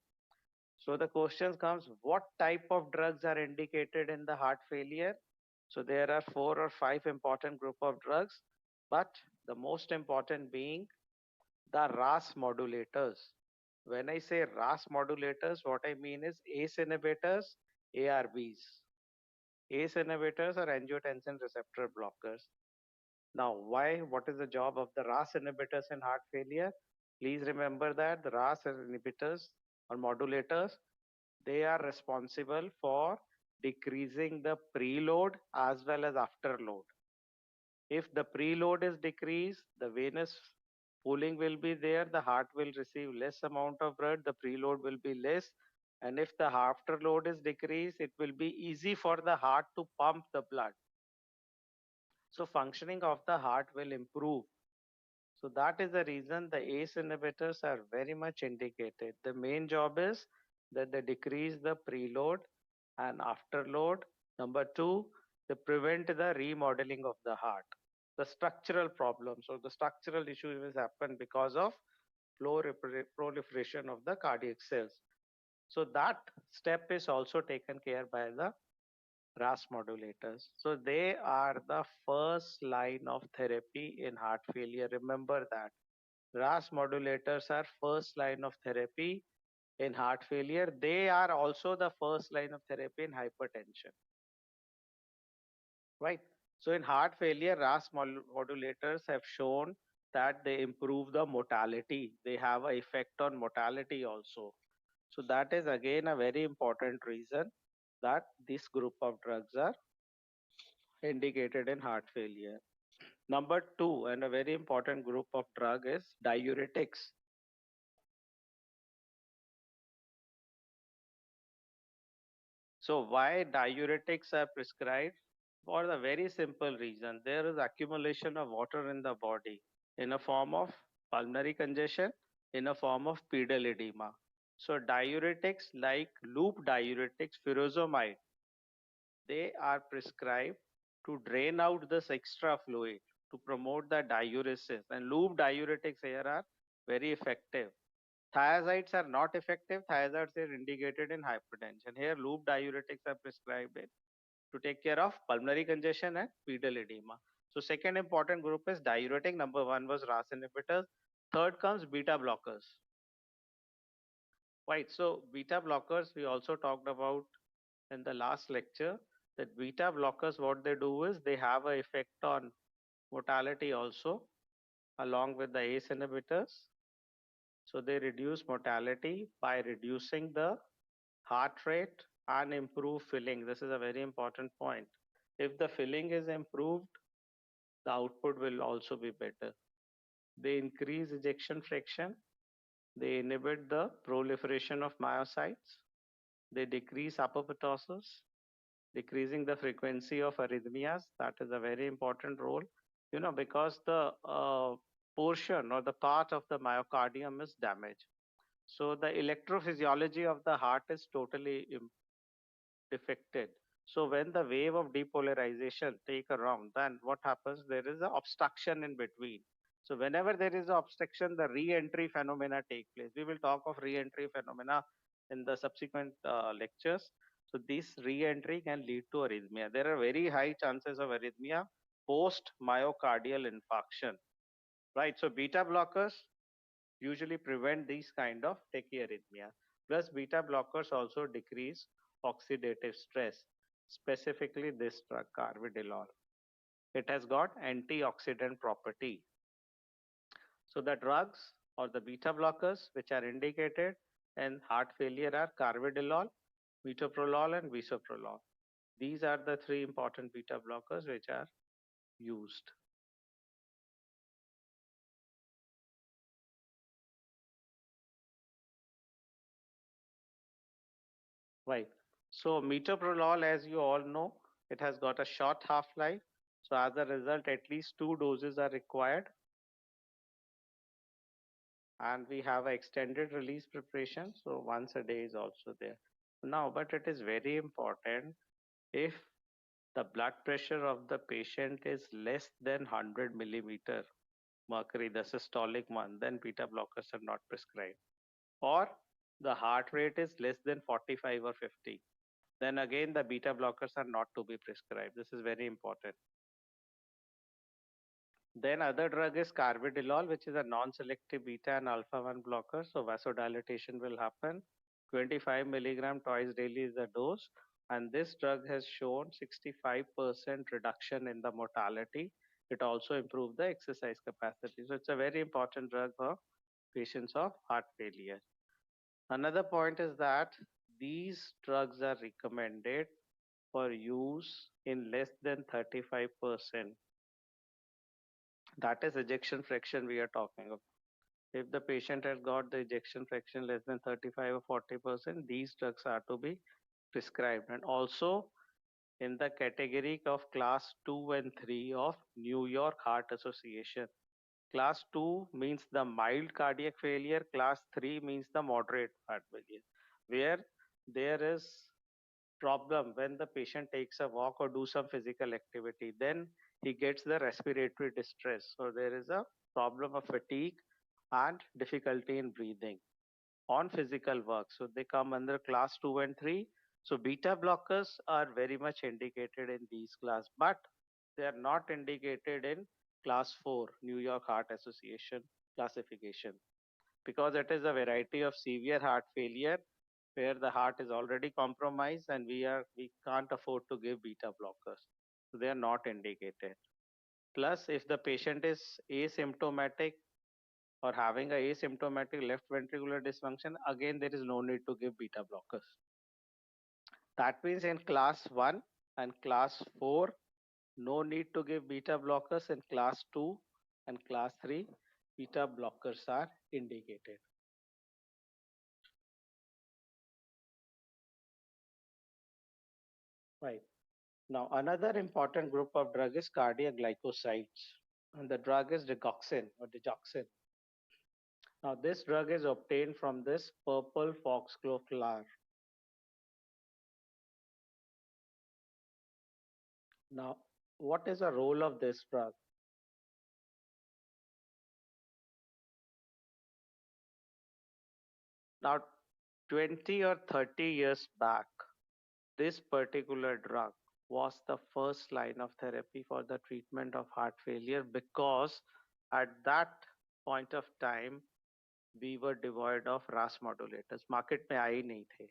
So the question comes, what type of drugs are indicated in the heart failure? So there are 4 or 5 important group of drugs, but the most important being the RAS modulators. When I say RAS modulators, what I mean is ACE inhibitors, ARBs. ACE inhibitors are angiotensin receptor blockers. Now, why? What is the job of the RAS inhibitors in heart failure? Please remember that the RAS inhibitors or modulators, they are responsible for decreasing the preload as well as afterload. If the preload is decreased, the venous pooling will be there, the heart will receive less amount of blood, the preload will be less. And if the afterload is decreased, it will be easy for the heart to pump the blood. So functioning of the heart will improve. So that is the reason the ACE inhibitors are very much indicated. The main job is that they decrease the preload and afterload. Number two, they prevent the remodeling of the heart. The structural problems or the structural issues will happen because of proliferation of the cardiac cells. So that step is also taken care by the RAS modulators. So they are the first line of therapy in heart failure. Remember that. RAS modulators are first line of therapy in heart failure. They are also the first line of therapy in hypertension. Right. So in heart failure, RAS modulators have shown that they improve the mortality. They have an effect on mortality also. So that is again a very important reason that this group of drugs are indicated in heart failure. Number two, and a very important group of drug is diuretics. So why diuretics are prescribed? For the very simple reason, there is accumulation of water in the body in a form of pulmonary congestion, in a form of pedal edema. So diuretics like loop diuretics, furosemide, they are prescribed to drain out this extra fluid to promote the diuresis. And loop diuretics here are very effective. Thiazides are not effective. Thiazides are indicated in hypertension. Here, loop diuretics are prescribed to take care of pulmonary congestion and pedal edema. So, second important group is diuretic. Number one was RAS inhibitors. Third comes beta blockers. Right. So, beta blockers we also talked about in the last lecture. That beta blockers, what they do is they have an effect on mortality also, along with the ACE inhibitors. So they reduce mortality by reducing the heart rate and improve filling. This is a very important point. If the filling is improved, the output will also be better. They increase ejection fraction. They inhibit the proliferation of myocytes. They decrease apoptosis, decreasing the frequency of arrhythmias. That is a very important role, because the portion or the part of the myocardium is damaged. So the electrophysiology of the heart is totally defected. So when the wave of depolarization take around, then what happens? There is an obstruction in between. So whenever there is an obstruction, the re-entry phenomena take place. We will talk of re-entry phenomena in the subsequent lectures. So this re-entry can lead to arrhythmia. There are very high chances of arrhythmia post myocardial infarction, right? So beta blockers usually prevent these kind of tachyarrhythmia. Plus beta blockers also decrease oxidative stress, specifically this drug carvedilol. It has got antioxidant property. So the drugs or the beta blockers which are indicated in heart failure are carvedilol, metoprolol and bisoprolol. These are the three important beta blockers which are used. Right. So metoprolol, as you all know, it has got a short half-life. So as a result, at least 2 doses are required. And we have an extended release preparation. So once a day is also there. Now, but it is very important if the blood pressure of the patient is less than 100 millimeter mercury, the systolic one, then beta blockers are not prescribed. Or the heart rate is less than 45 or 50. Then again the beta blockers are not to be prescribed. This is very important. Then other drug is carvedilol, which is a non-selective beta and alpha 1 blocker. So vasodilatation will happen. 25 milligram twice daily is the dose. And this drug has shown 65% reduction in the mortality. It also improved the exercise capacity. So it's a very important drug for patients of heart failure. Another point is that these drugs are recommended for use in less than 35%. That is ejection fraction we are talking of. If the patient has got the ejection fraction less than 35 or 40%, these drugs are to be prescribed. And also in the category of class 2 and 3 of New York Heart Association. Class 2 means the mild cardiac failure, class 3 means the moderate heart failure, where there is problem when the patient takes a walk or do some physical activity, then he gets the respiratory distress. So there is a problem of fatigue and difficulty in breathing on physical work. So they come under class 2 and 3. So beta blockers are very much indicated in these class, but they are not indicated in class 4 New York Heart Association classification, because it is a variety of severe heart failure where the heart is already compromised and we can't afford to give beta blockers. So they are not indicated. Plus, if the patient is asymptomatic or having a asymptomatic left ventricular dysfunction, again there is no need to give beta blockers. That means in class 1 and class 4, no need to give beta blockers. In class 2 and class 3, beta blockers are indicated. Right. Now, another important group of drug is cardiac glycosides, and the drug is digoxin or digoxin. Now, this drug is obtained from this purple foxglove flower. Now, what is the role of this drug? Now, 20 or 30 years back, this particular drug was the first line of therapy for the treatment of heart failure, because at that point of time, we were devoid of RAS modulators. Market में आए ही नहीं थे.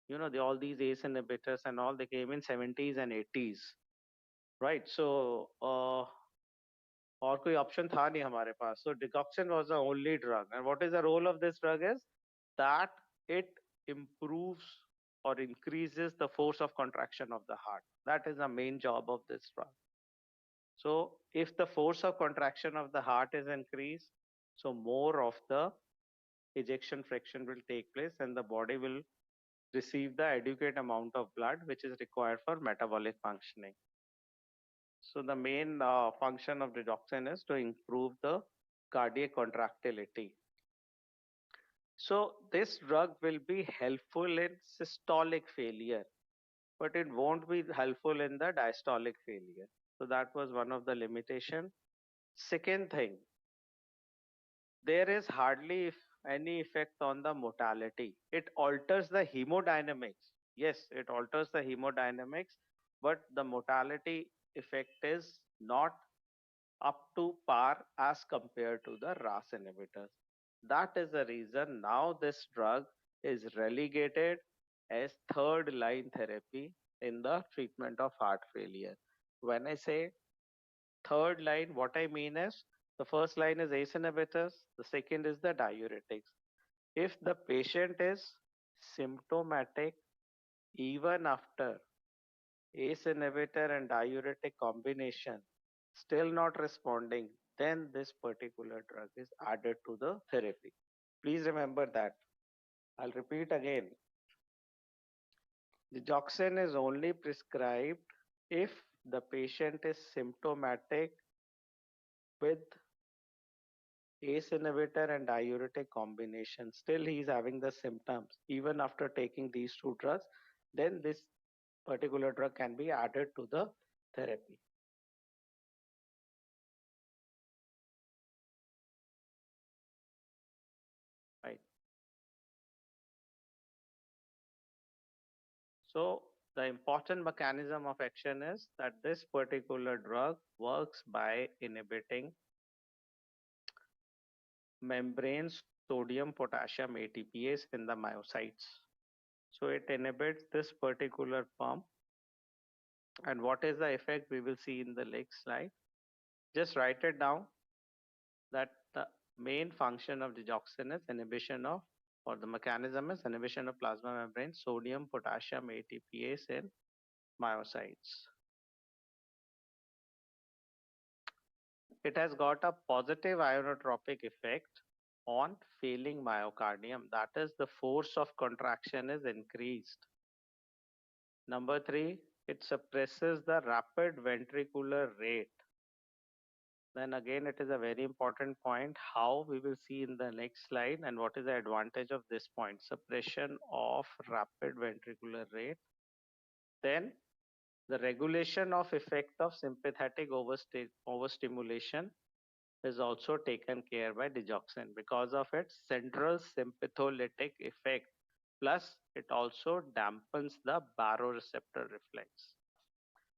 You know, all these ACE inhibitors and all, they came in 70s and 80s, right? So, और कोई option था नहीं हमारे पास. So digoxin was the only drug. And what is the role of this drug is that it improves or increases the force of contraction of the heart. That is the main job of this drug. So if the force of contraction of the heart is increased, so more of the ejection fraction will take place and the body will receive the adequate amount of blood which is required for metabolic functioning. So the main function of digoxin is to improve the cardiac contractility. So this drug will be helpful in systolic failure, but it won't be helpful in the diastolic failure. So that was one of the limitation. Second thing, there is hardly any effect on the mortality. It alters the hemodynamics. Yes, it alters the hemodynamics, but the mortality effect is not up to par as compared to the RAS inhibitors. That is the reason now this drug is relegated as third line therapy in the treatment of heart failure. When I say third line, what I mean is the first line is ACE inhibitors, the second is the diuretics. If the patient is symptomatic even after ACE inhibitor and diuretic combination still not responding, then this particular drug is added to the therapy. Please remember that. I'll repeat again. Digoxin is only prescribed if the patient is symptomatic with ACE inhibitor and diuretic combination. Still, he is having the symptoms. Even after taking these two drugs, then this particular drug can be added to the therapy. Right. So the important mechanism of action is that this particular drug works by inhibiting membrane sodium potassium ATPase in the myocytes. So it inhibits this particular pump. And what is the effect we will see in the next slide. Just write it down that the main function of digoxin is inhibition of, or the mechanism is inhibition of plasma membrane sodium potassium ATPase in myocytes. It has got a positive ionotropic effect on failing myocardium. That is, the force of contraction is increased. Number 3, it suppresses the rapid ventricular rate. Then again, it is a very important point, how we will see in the next slide, and what is the advantage of this point. Suppression of rapid ventricular rate Then the regulation of effect of sympathetic overstimulation is also taken care by digoxin because of its central sympatholytic effect. Plus, it also dampens the baroreceptor reflex.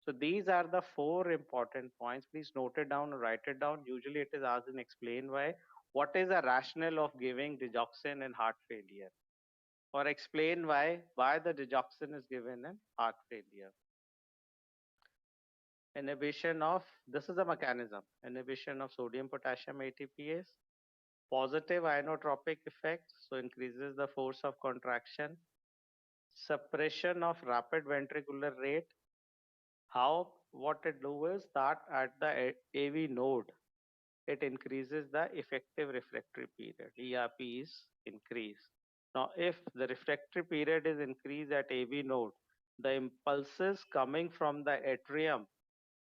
So these are the four important points. Please note it down or write it down. Usually it is asked and explain why. What is the rationale of giving digoxin in heart failure? Or explain why the digoxin is given in heart failure. Inhibition of, this is the mechanism, inhibition of sodium potassium ATPase, positive inotropic effect, so increases the force of contraction, suppression of rapid ventricular rate. How, what it do is that at the AV node, it increases the effective refractory period. ERP is increased. Now, if the refractory period is increased at AV node, the impulses coming from the atrium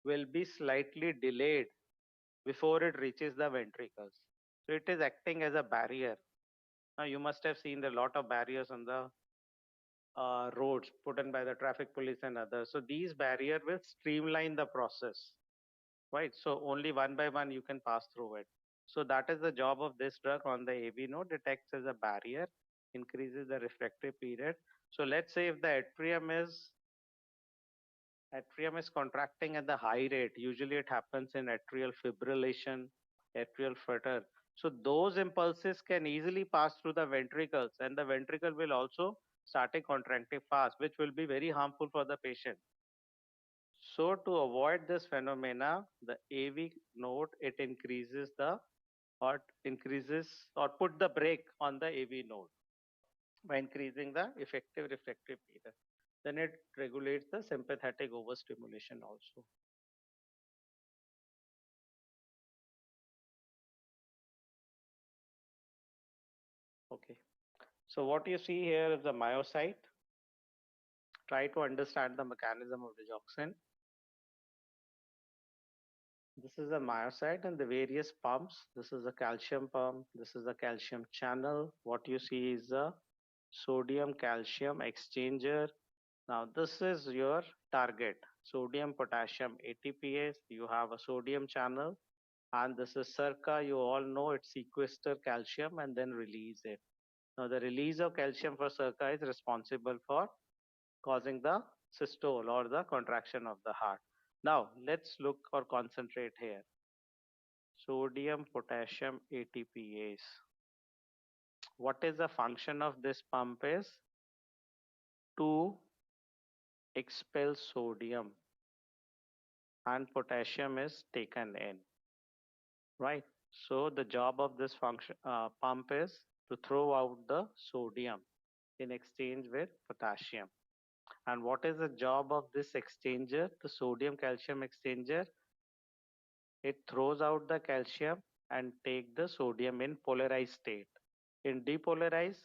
will be slightly delayed before it reaches the ventricles. So it is acting as a barrier. Now you must have seen a lot of barriers on the roads put in by the traffic police and others. So these barrier will streamline the process, right? So only one by one you can pass through it. So that is the job of this drug on the AV node. It acts as a barrier, increases the refractory period. So let's say if the atrium is contracting at the high rate. Usually it happens in atrial fibrillation, atrial flutter. So those impulses can easily pass through the ventricles and the ventricle will also start contracting fast, which will be very harmful for the patient. So to avoid this phenomena, the AV node, it increases the or put the brake on the AV node by increasing the effective refractory period. Then it regulates the sympathetic overstimulation also. Okay. So what you see here is the myocyte. Try to understand the mechanism of digoxin. This is a myocyte and the various pumps. This is a calcium pump. This is a calcium channel. What you see is a sodium calcium exchanger. Now this is your target, sodium potassium ATPase. You have a sodium channel and this is Circa. You all know it sequester calcium and then release it. Now the release of calcium for Circa is responsible for causing the systole or the contraction of the heart. Now let's look or concentrate here. Sodium potassium ATPase. What is the function of this pump is to expel sodium and potassium is taken in, right? So the job of this function pump is to throw out the sodium in exchange with potassium. And what is the job of this exchanger, the sodium calcium exchanger? It throws out the calcium and take the sodium in polarized state. In depolarized,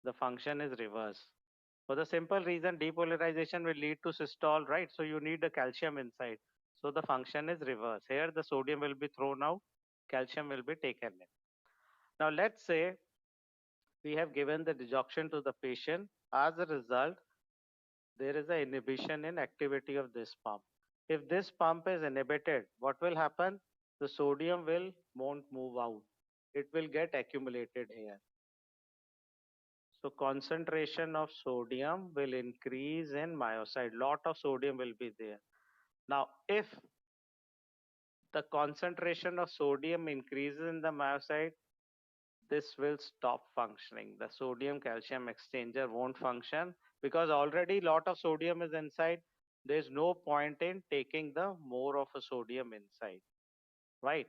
the function is reverse. For the simple reason, depolarization will lead to systole, right? So you need the calcium inside. So the function is reverse. Here the sodium will be thrown out, calcium will be taken in. Now let's say we have given the digoxin to the patient. As a result, there is an inhibition in activity of this pump. If this pump is inhibited, what will happen? The sodium won't move out. It will get accumulated here. So concentration of sodium will increase in myocyte. Lot of sodium will be there. Now, if the concentration of sodium increases in the myocyte, this will stop functioning. The sodium calcium exchanger won't function because already lot of sodium is inside. There's no point in taking the more of a sodium inside, right?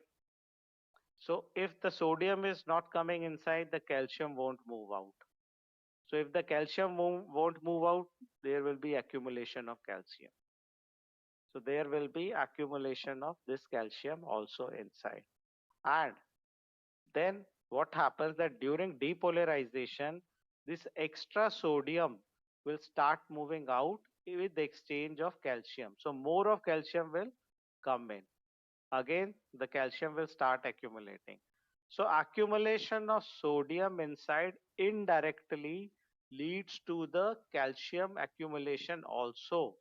So if the sodium is not coming inside, the calcium won't move out. So if the calcium won't move out, there will be accumulation of calcium. So there will be accumulation of this calcium also inside. And then what happens that during depolarization, this extra sodium will start moving out with the exchange of calcium. So more of calcium will come in. Again, the calcium will start accumulating. So accumulation of sodium inside indirectly leads to the calcium accumulation also.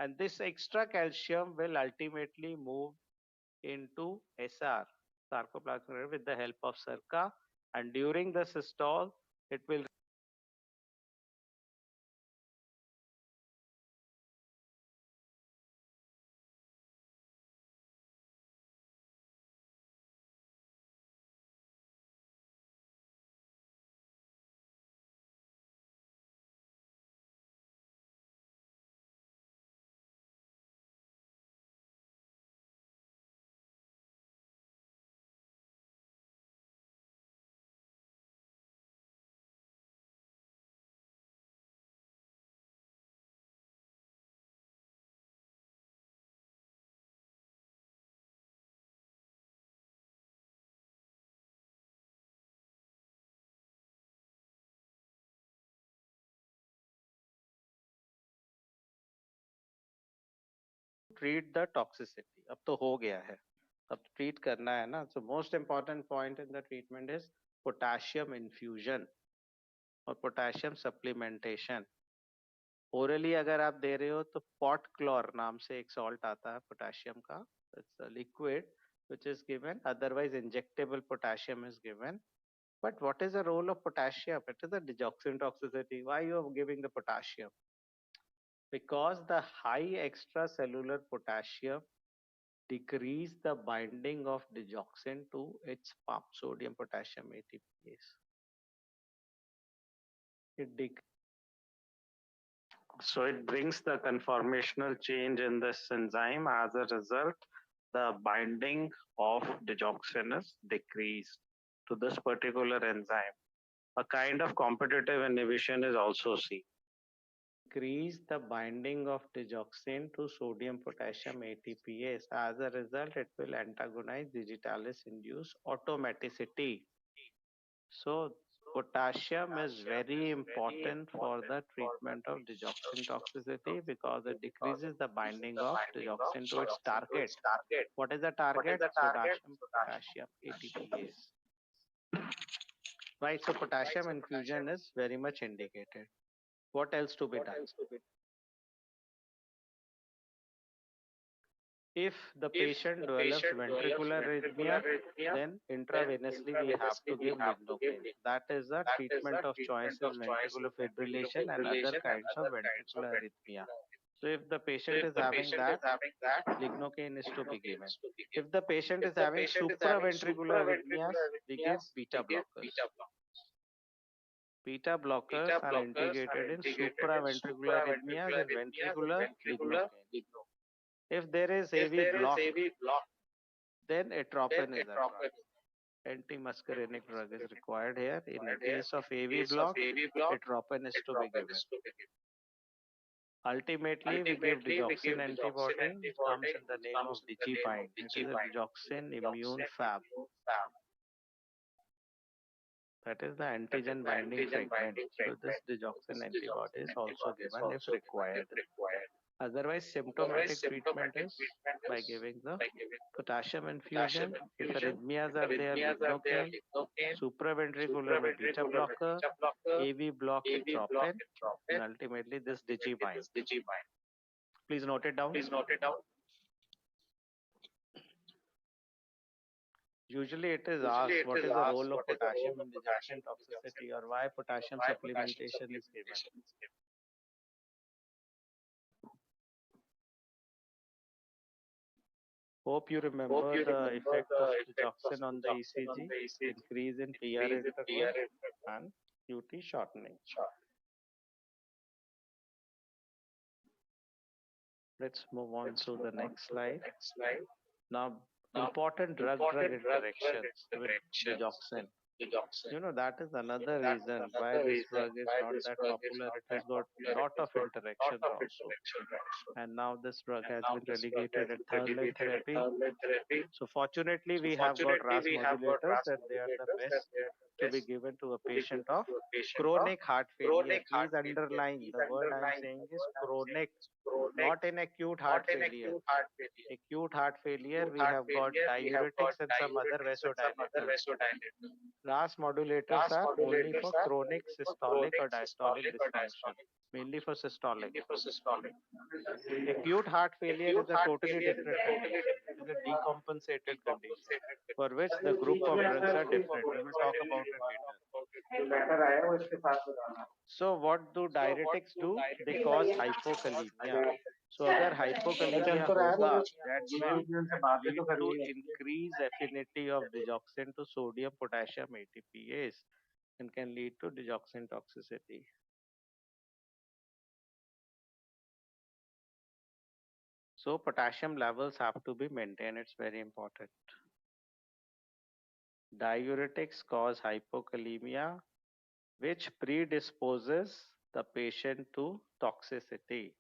And this extra calcium will ultimately move into SR, sarcoplasmic with the help of SERCA. And during the systole, it will treat the toxicity. अब तो हो गया है, अब treat करना है ना. So most important point in the treatment is potassium infusion और potassium supplementation. Orally अगर आप दे रहे हो तो pot chlor नाम से एक salt आता है potassium का. It's a liquid which is given. Otherwise injectable potassium is given. But what is the role of potassium? It is a digoxin toxicity. Why you are giving the potassium? Because the high extracellular potassium decrease the binding of digoxin to its pump, sodium potassium ATPase. So it brings the conformational change in this enzyme. As a result, the binding of digoxin is decreased to this particular enzyme. A kind of competitive inhibition is also seen. Decrease the binding of digoxin to sodium potassium ATPase. As a result, it will antagonize digitalis induced automaticity. So potassium is very important for the treatment of digoxin toxicity because it decreases the binding of digoxin to its target. What is the target? Potassium ATPase. Right, so potassium infusion is very much indicated. What else to be done? If the patient develops ventricular arrhythmia, then intravenously we have to give lignocaine. That is the treatment of choice in ventricular fibrillation and other kinds of ventricular arrhythmia. So if the patient is having that, lignocaine is to be given. If the patient is having supraventricular arrhythmias, we give beta blockers. Beta blockers are integrated in supraventricular arrhythmias and ventricular lignocaine. If there is AV block, then atropine is a drug. Antimuscarinic drug is required here. In the case of AV block, atropine is to be given. Ultimately, we give digoxin antibody. It comes in the name of Digipine. It is a digoxin immune fab. That is the antigen binding fragment. So this digoxin antibody is also given if required. Otherwise, symptomatic treatment is by giving the potassium infusion. If arrhythmias are there, lignocaine, supraventricular में beta blocker, AV block atropine, and ultimately this Digipine. Please note it down. Usually it is asked what is the role of potassium in digoxin toxicity or why potassium supplementation is given. Hope you remember the effect of digoxin on the ECG, increase in PR interval and QT shortening. Let's move on to the next slide. Now, important drug-drug interactions with digoxin. You know, that is another reason why this drug is not that popular. It has got a lot of interactions also. And now this drug has been relegated at third-line therapy. So fortunately, we have got RAS modulators and they are the best to be given to a patient of chronic heart failure. Please underline the word I am saying is chronic, not in acute heart failure. Acute heart failure, we have got diuretics and some other vasodilators. RAS modulators are only for chronic systolic or diastolic dysfunction. mainly for systolic. Acute heart failure is a totally different condition. It is a decompensated condition for which the group of drugs are different. We will talk about it later. So what do diuretics do? They cause hypokalemia. So अगर hypokalemia होगा, that will lead to increase affinity of digoxin to sodium potassium ATPase and can lead to digoxin toxicity. So potassium levels have to be maintained. It's very important. Diuretics cause hypokalemia, which predisposes the patient to toxicity.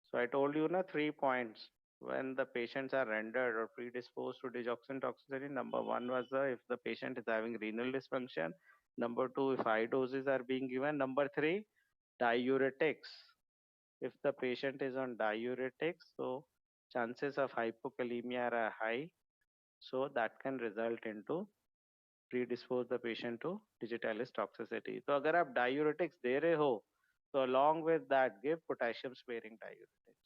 So I told you na 3 points when the patients are rendered or predisposed to digoxin toxicity. Number one was if the patient is having renal dysfunction. Number two, if high doses are being given. Number three, diuretics. If the patient is on diuretics, so chances of hypokalemia are high. So that can result into predispose the patient to digitalis toxicity. So अगर आप diuretics दे रहे हो, so along with that give potassium sparing diuretics.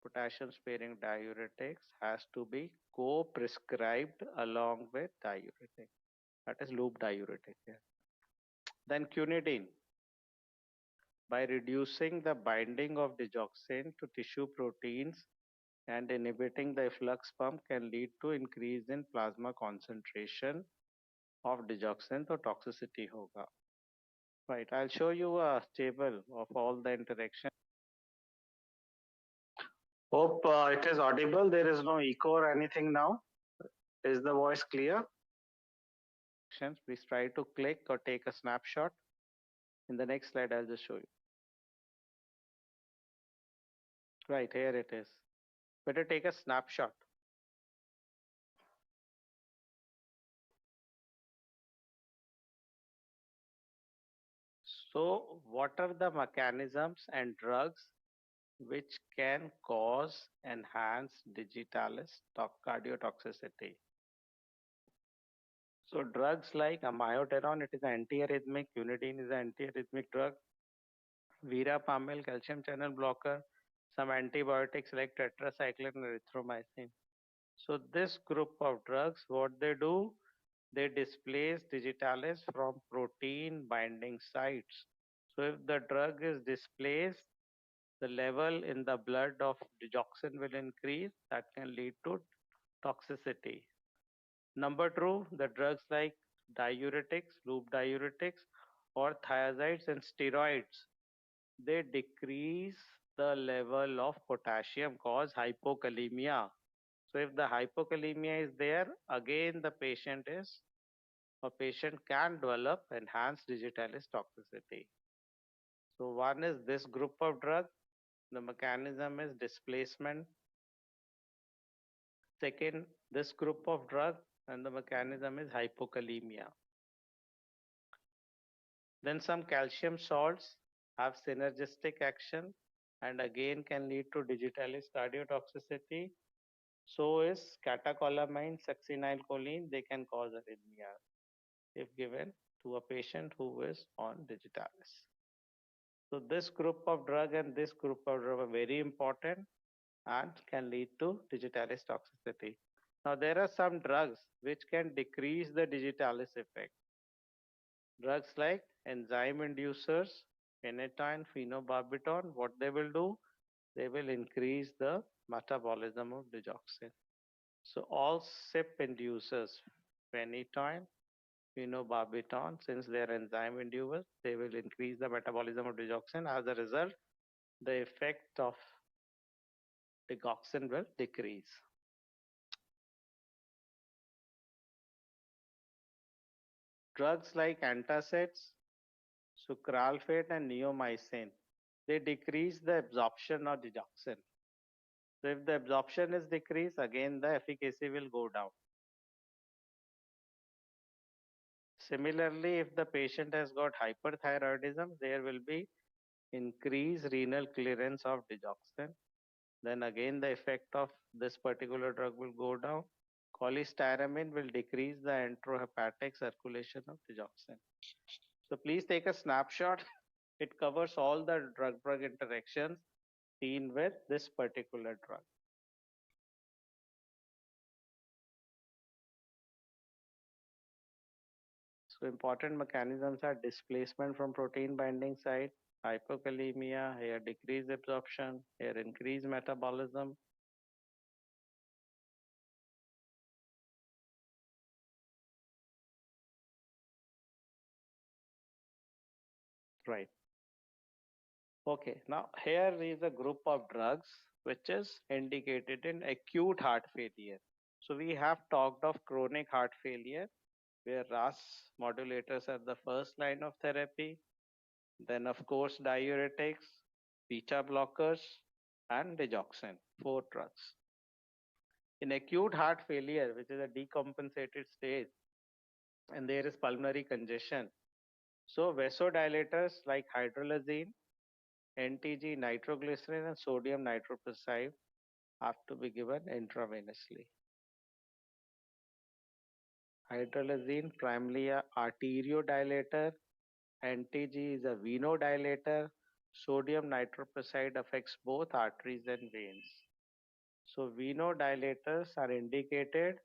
Potassium sparing diuretics has to be co-prescribed along with diuretic. That is loop diuretic here. Then quinidine. By reducing the binding of digoxin to tissue proteins and inhibiting the efflux pump can lead to increase in plasma concentration of digoxin, तो toxicity होगा. Right, I'll show you a table of all the interactions. Hope it is audible. There is no echo or anything now. Is the voice clear? Please try to click or take a snapshot. In the next slide, I'll just show you. Right, here it is. Better take a snapshot. So, what are the mechanisms and drugs which can cause enhanced digitalis cardiotoxicity? So, drugs like amiodarone, it is antiarrhythmic, quinidine is an antiarrhythmic drug, verapamil, calcium channel blocker, some antibiotics like tetracycline and erythromycin. So, this group of drugs, what they do, they displace digitalis from protein binding sites. So if the drug is displaced, the level in the blood of digoxin will increase. That can lead to toxicity. Number two, the drugs like diuretics, loop diuretics, or thiazides and steroids, they decrease the level of potassium, cause hypokalemia. So if the hypokalemia is there, again the patient can develop enhanced digitalis toxicity. So one is this group of drug. The mechanism is displacement. Second, this group of drug and the mechanism is hypokalemia. Then some calcium salts have synergistic action and again can lead to digitalis cardiotoxicity. So is catecholamine, succinylcholine, they can cause arrhythmia if given to a patient who is on digitalis. So this group of drug and this group of drug are very important and can lead to digitalis toxicity. Now there are some drugs which can decrease the digitalis effect. Drugs like enzyme inducers, phenytoin, phenobarbital, what they will do? They will increase the metabolism of digoxin. So all CYP inducers, phenytoin, phenobarbital, since they are enzyme inducers, they will increase the metabolism of digoxin. As a result, the effect of digoxin will decrease. Drugs like antacids, sucralfate and neomycin, they decrease the absorption of digoxin. So if the absorption is decreased, again the efficacy will go down. Similarly, if the patient has got hyperthyroidism, there will be increased renal clearance of digoxin. Then again the effect of this particular drug will go down. Cholestyramine will decrease the enterohepatic circulation of digoxin. So please take a snapshot It covers all the drug-drug interactions seen with this particular drug. So important mechanisms are displacement from protein binding site, hypokalemia, here decreased absorption, here increased metabolism. Right. Okay, now here is a group of drugs which is indicated in acute heart failure. So we have talked of chronic heart failure where RAS modulators are the first line of therapy. Then of course diuretics, beta blockers and digoxin, four drugs. In acute heart failure, which is a decompensated stage, and there is pulmonary congestion. So vasodilators like hydralazine, NTG, nitroglycerin, and sodium nitroprusside have to be given intravenously. Hydralazine, primarily a arteriodilator, NTG is a venodilator, sodium nitroprusside affects both arteries and veins. So venodilators are indicated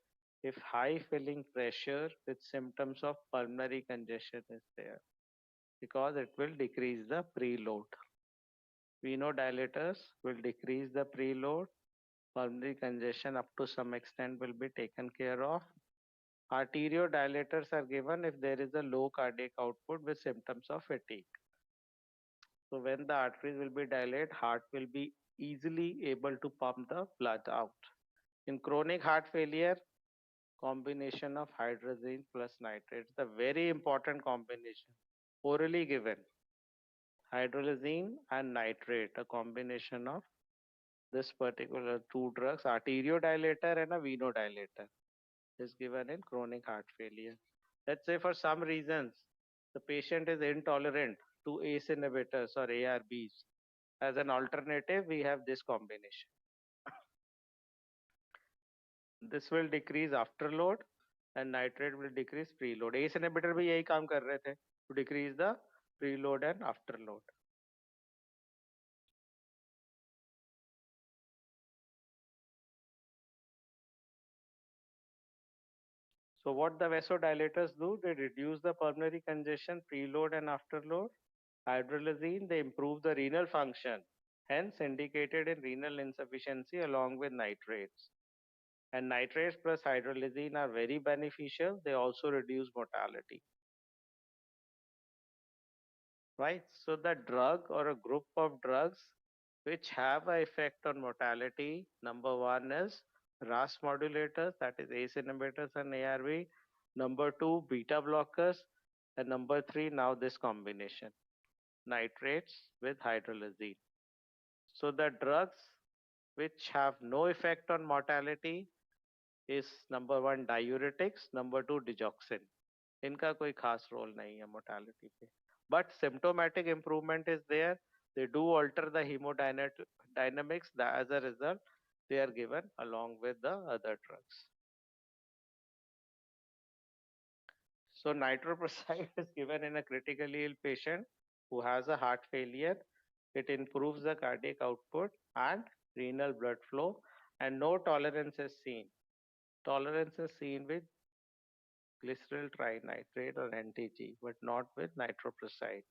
if high filling pressure with symptoms of pulmonary congestion is there, because it will decrease the preload. Venodilators will decrease the preload. Pulmonary congestion up to some extent will be taken care of. Arteriodilators are given if there is a low cardiac output with symptoms of fatigue. So when the arteries will be dilated, heart will be easily able to pump the blood out. In chronic heart failure, combination of hydrazine plus nitrates, the very important combination, orally given. Hydralazine and nitrate, a combination of this particular two drugs, arteriodilator and a venodilator, is given in chronic heart failure. Let's say for some reasons the patient is intolerant to ACE inhibitors or ARBs. As an alternative, we have this combination. This will decrease afterload and nitrate will decrease preload. ACE inhibitor भी यही काम कर रहे थे, to decrease the preload and afterload. So what the vasodilators do, they reduce the pulmonary congestion, preload and afterload. Hydralazine, they improve the renal function, hence indicated in renal insufficiency along with nitrates. And nitrates plus hydralazine are very beneficial. They also reduce mortality. Right? So the drug or a group of drugs which have an effect on mortality, number one is RAS modulators, that is ACE inhibitors and ARB. Number two, beta blockers. And number three, now this combination, nitrates with hydralazine. So the drugs which have no effect on mortality is number one diuretics, number two digoxin. इनका कोई खास role नहीं है mortality पे. But symptomatic improvement is there. They do alter the hemodynamics. As a result, they are given along with the other drugs. So nitroprusside is given in a critically ill patient who has a heart failure. It improves the cardiac output and renal blood flow, and no tolerance is seen. Tolerance is seen with glyceryl trinitrate or NTG, but not with nitroprusside.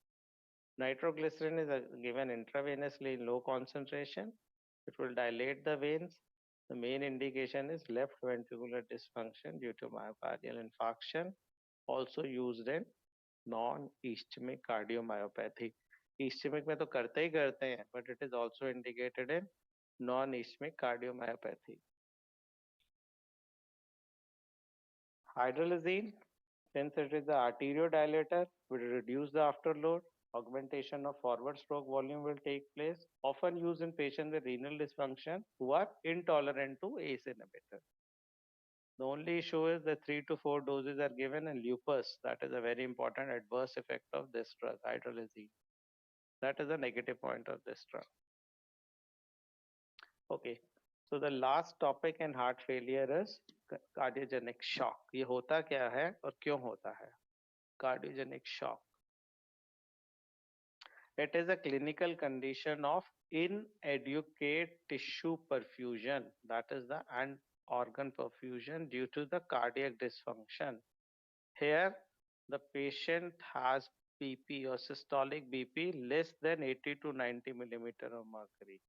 Nitroglycerin is given intravenously in low concentration. It will dilate the veins. The main indication is left ventricular dysfunction due to myocardial infarction, also used in non-ischemic cardiomyopathy. Ischemic में तो करते ही करते हैं, but it is also indicated in non-ischemic cardiomyopathy. Hydralazine, since it is the arteriodilator, will reduce the afterload. Augmentation of forward stroke volume will take place, often used in patients with renal dysfunction who are intolerant to ACE inhibitor. The only issue is that 3 to 4 doses are given in lupus. That is a very important adverse effect of this drug, hydralazine. That is a negative point of this drug. Okay, so the last topic in heart failure is cardiogenic shock. ये होता क्या है और क्यों होता है? Cardiogenic shock. It is a clinical condition of inadequate tissue perfusion, that is the and organ perfusion due to the cardiac dysfunction. Here, the patient has BP or systolic BP less than 80 to 90 millimeter of mercury,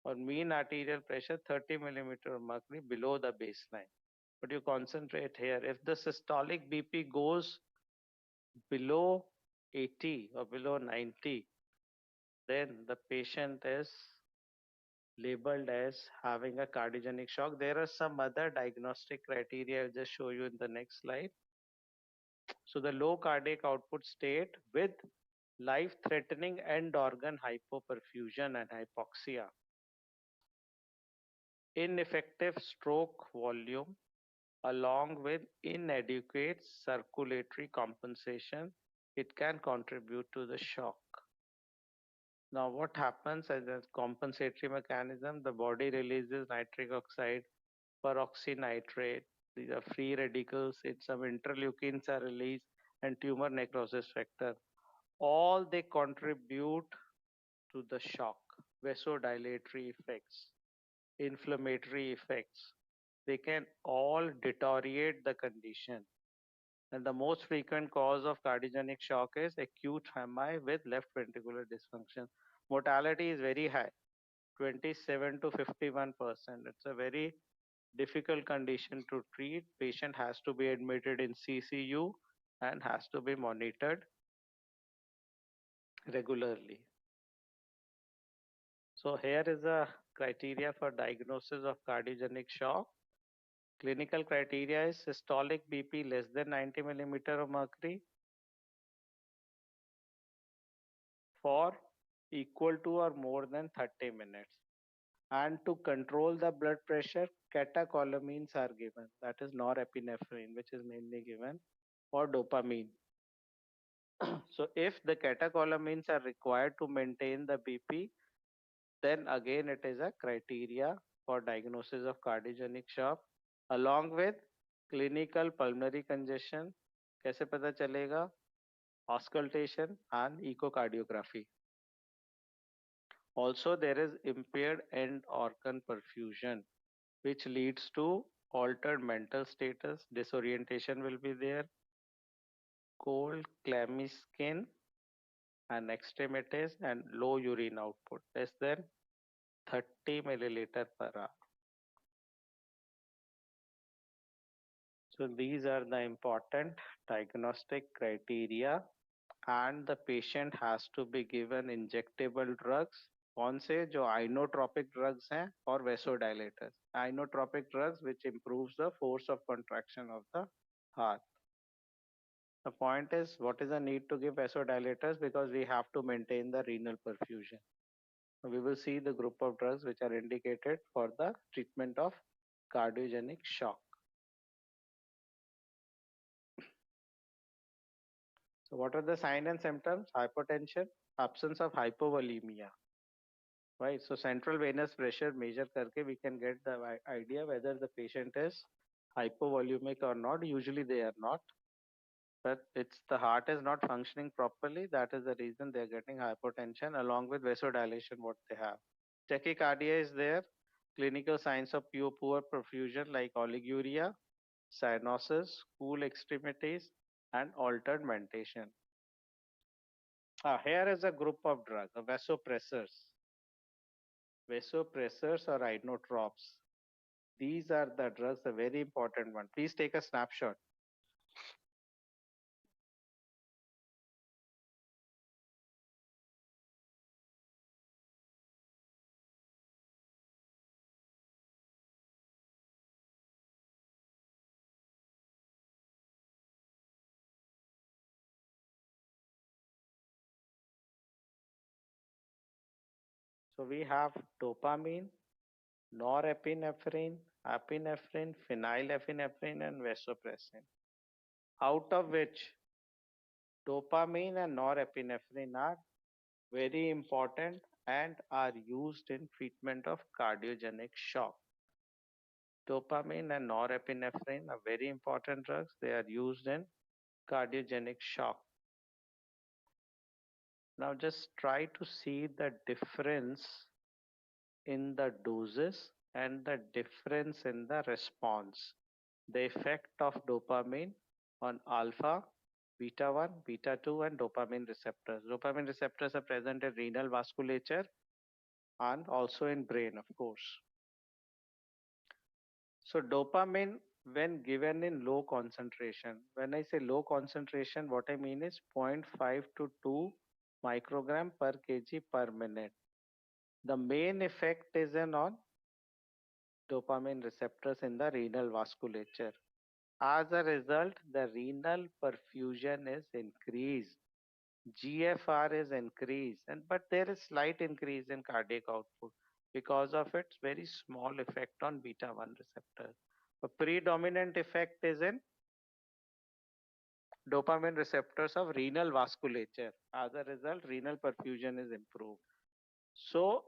or mean arterial pressure 30 millimeter of mercury below the baseline. But you concentrate here. If the systolic BP goes below 80 or below 90, then the patient is labeled as having a cardiogenic shock. There are some other diagnostic criteria I'll just show you in the next slide. So the low cardiac output state with life-threatening end organ hypoperfusion and hypoxia, ineffective stroke volume, along with inadequate circulatory compensation, it can contribute to the shock. Now, what happens as a compensatory mechanism? The body releases nitric oxide, peroxynitrate. These are free radicals. Some interleukins are released, and tumor necrosis factor. All they contribute to the shock. Vasodilatory effects, inflammatory effects. They can all deteriorate the condition. And the most frequent cause of cardiogenic shock is acute MI with left ventricular dysfunction. Mortality is very high, 27 to 51%. It's a very difficult condition to treat. Patient has to be admitted in CCU and has to be monitored regularly. So here is a criteria for diagnosis of cardiogenic shock. Clinical criteria is systolic BP less than 90 millimeter of mercury for equal to or more than 30 minutes. And to control the blood pressure, catecholamines are given. That is norepinephrine, which is mainly given, or dopamine. So if the catecholamines are required to maintain the BP, then again it is a criteria for diagnosis of cardiogenic shock, along with clinical pulmonary congestion. कैसे पता चलेगा? Auscultation and echocardiography. Also, there is impaired end organ perfusion, which leads to altered mental status. Disorientation will be there, cold, clammy skin and extremities, and low urine output, less than 30 milliliter per hour. So these are the important diagnostic criteria, and the patient has to be given injectable drugs. कौन से जो inotropic drugs हैं और vasodilators. Inotropic drugs which improves the force of contraction of the heart. The point is, what is the need to give vasodilators? Because we have to maintain the renal perfusion. We will see the group of drugs which are indicated for the treatment of cardiogenic shock. So what are the signs and symptoms? Hypotension, absence of hypovolemia. Right, so central venous pressure measure करके we can get the idea whether the patient is hypovolemic or not. Usually they are not, but it's the heart is not functioning properly. That is the reason they are getting hypotension, along with vasodilation what they have. Tachycardia is there. Clinical signs of poor perfusion like oliguria, cyanosis, cool extremities, and altered mentation. Here is a group of drugs, vasopressors. Vasopressors or inotropes. These are the drugs, a very important one. Please take a snapshot. So we have dopamine, norepinephrine, epinephrine, phenylephrine, and vasopressin. Out of which dopamine and norepinephrine are very important and are used in treatment of cardiogenic shock. Dopamine and norepinephrine are very important drugs. They are used in cardiogenic shock. Now just try to see the difference in the doses and the difference in the response. The effect of dopamine on alpha, beta 1, beta 2, and dopamine receptors. Dopamine receptors are present in renal vasculature and also in brain, of course. So dopamine, when given in low concentration, when I say low concentration, what I mean is 0.5 to 2 microgram per kg per minute. The main effect is on dopamine receptors in the renal vasculature. As a result, the renal perfusion is increased. GFR is increased, but there is slight increase in cardiac output because of its very small effect on beta 1 receptor. A predominant effect is in dopamine receptors of renal vasculature. As a result, renal perfusion is improved. So,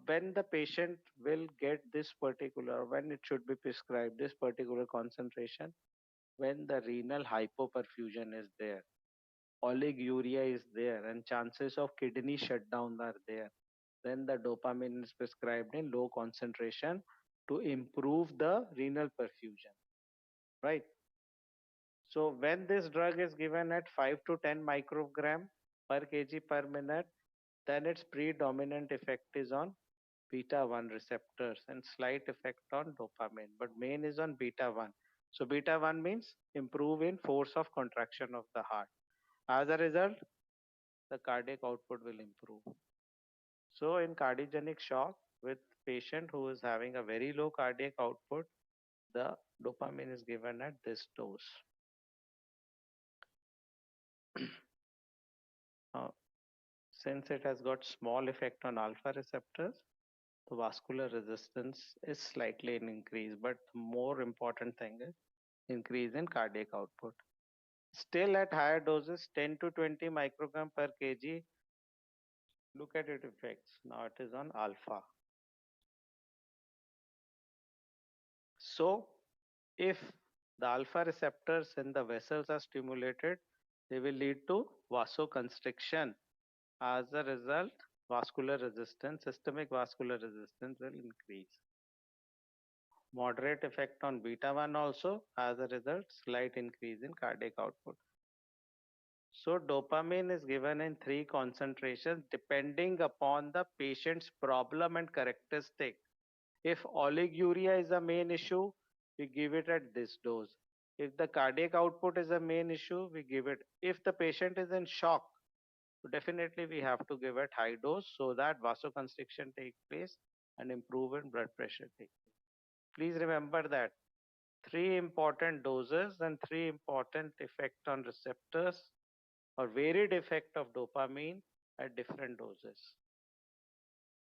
when the patient will get this particular, when it should be prescribed, this particular concentration, when the renal hypoperfusion is there, oliguria is there, and chances of kidney shutdown are there, then the dopamine is prescribed in low concentration to improve the renal perfusion, right? So when this drug is given at 5 to 10 microgram per kg per minute, then its predominant effect is on beta 1 receptors and slight effect on dopamine, but main is on beta 1. So beta 1 means improve in force of contraction of the heart. As a result, the cardiac output will improve. So in cardiogenic shock with patient who is having a very low cardiac output, the dopamine is given at this dose. Since it has got small effect on alpha receptors, the vascular resistance is slightly in increase, but more important thing is increase in cardiac output. Still at higher doses, 10 to 20 microgram per kg, look at its effects. Now it is on alpha. So if the alpha receptors in the vessels are stimulated, they will lead to vasoconstriction. As a result, vascular resistance, systemic vascular resistance will increase. Moderate effect on beta 1 also, as a result, slight increase in cardiac output. So dopamine is given in 3 concentrations depending upon the patient's problem and characteristic. If oliguria is a main issue, we give it at this dose. If the cardiac output is a main issue, we give it. If the patient is in shock, definitely we have to give it high dose so that vasoconstriction takes place and improve in blood pressure takes place. Please remember that 3 important doses and 3 important effect on receptors or varied effect of dopamine at different doses,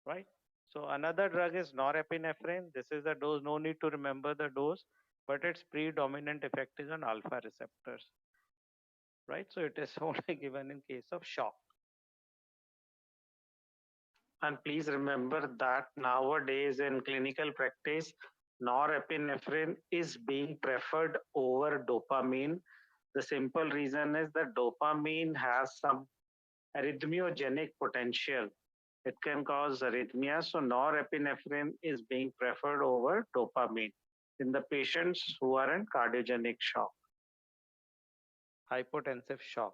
right? So another drug is norepinephrine. This is the dose, no need to remember the dose, but its predominant effect is on alpha receptors, right? So it is only given in case of shock. And please remember that nowadays in clinical practice, norepinephrine is being preferred over dopamine. The simple reason is that dopamine has some arrhythmiogenic potential. It can cause arrhythmia, so norepinephrine is being preferred over dopamine in the patients who are in cardiogenic shock. Hypotensive shock.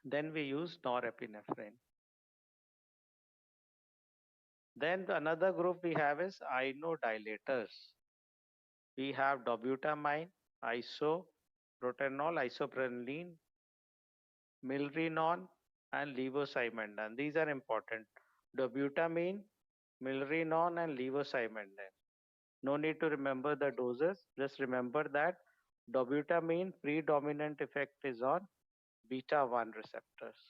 Then we use norepinephrine. Then another group we have is inodilators. We have dobutamine, isoproterenol, isoprenaline, milrinone, and levosimendan. These are important. Dobutamine, milrinone, and levosimendan. No need to remember the doses. Just remember that dobutamine predominant effect is on beta 1 receptors.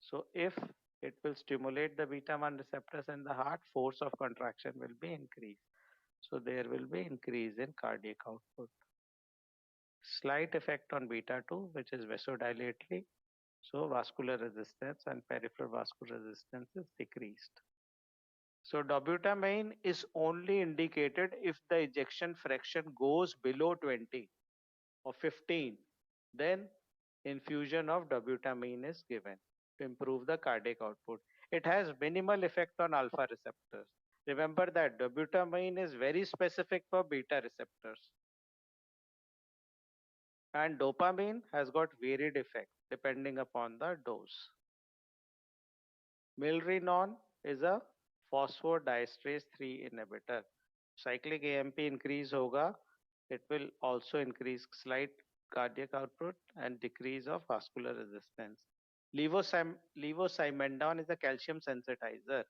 So if it will stimulate the beta 1 receptors in the heart, force of contraction will be increased. So there will be increase in cardiac output. Slight effect on beta 2, which is vasodilatory. So vascular resistance and peripheral vascular resistance is decreased. So dobutamine is only indicated if the ejection fraction goes below 20 or 15. Then infusion of dobutamine is given to improve the cardiac output. It has minimal effect on alpha receptors. Remember that dobutamine is very specific for beta receptors. And dopamine has got varied effect depending upon the dose. Milrinone is a phosphodiesterase 3 inhibitor. Cyclic AMP increase hoga, it will also increase slight cardiac output and decrease of vascular resistance. Levosimendan is a calcium sensitizer.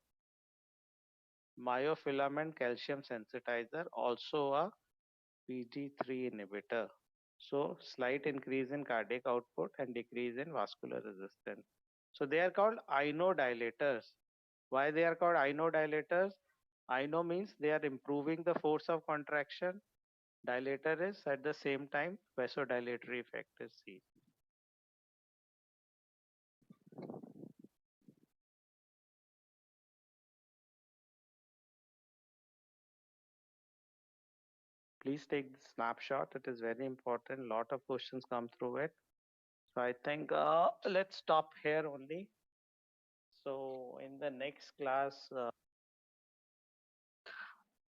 Myofilament calcium sensitizer, also a PG3 inhibitor. So slight increase in cardiac output and decrease in vascular resistance. So they are called inodilators. Why they are called inodilators? Ino means they are improving the force of contraction. Dilator is at the same time vasodilatory effect is seen. Please take the snapshot. It is very important. Lot of questions come through it. So I think let's stop here only. So in the next class.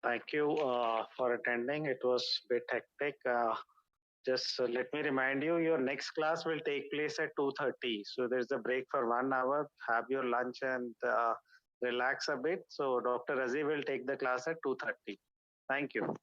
Thank you for attending. It was a bit hectic. Just let me remind you, your next class will take place at 2:30. So there's a break for 1 hour. Have your lunch and relax a bit. So Dr. Razi will take the class at 2:30. Thank you.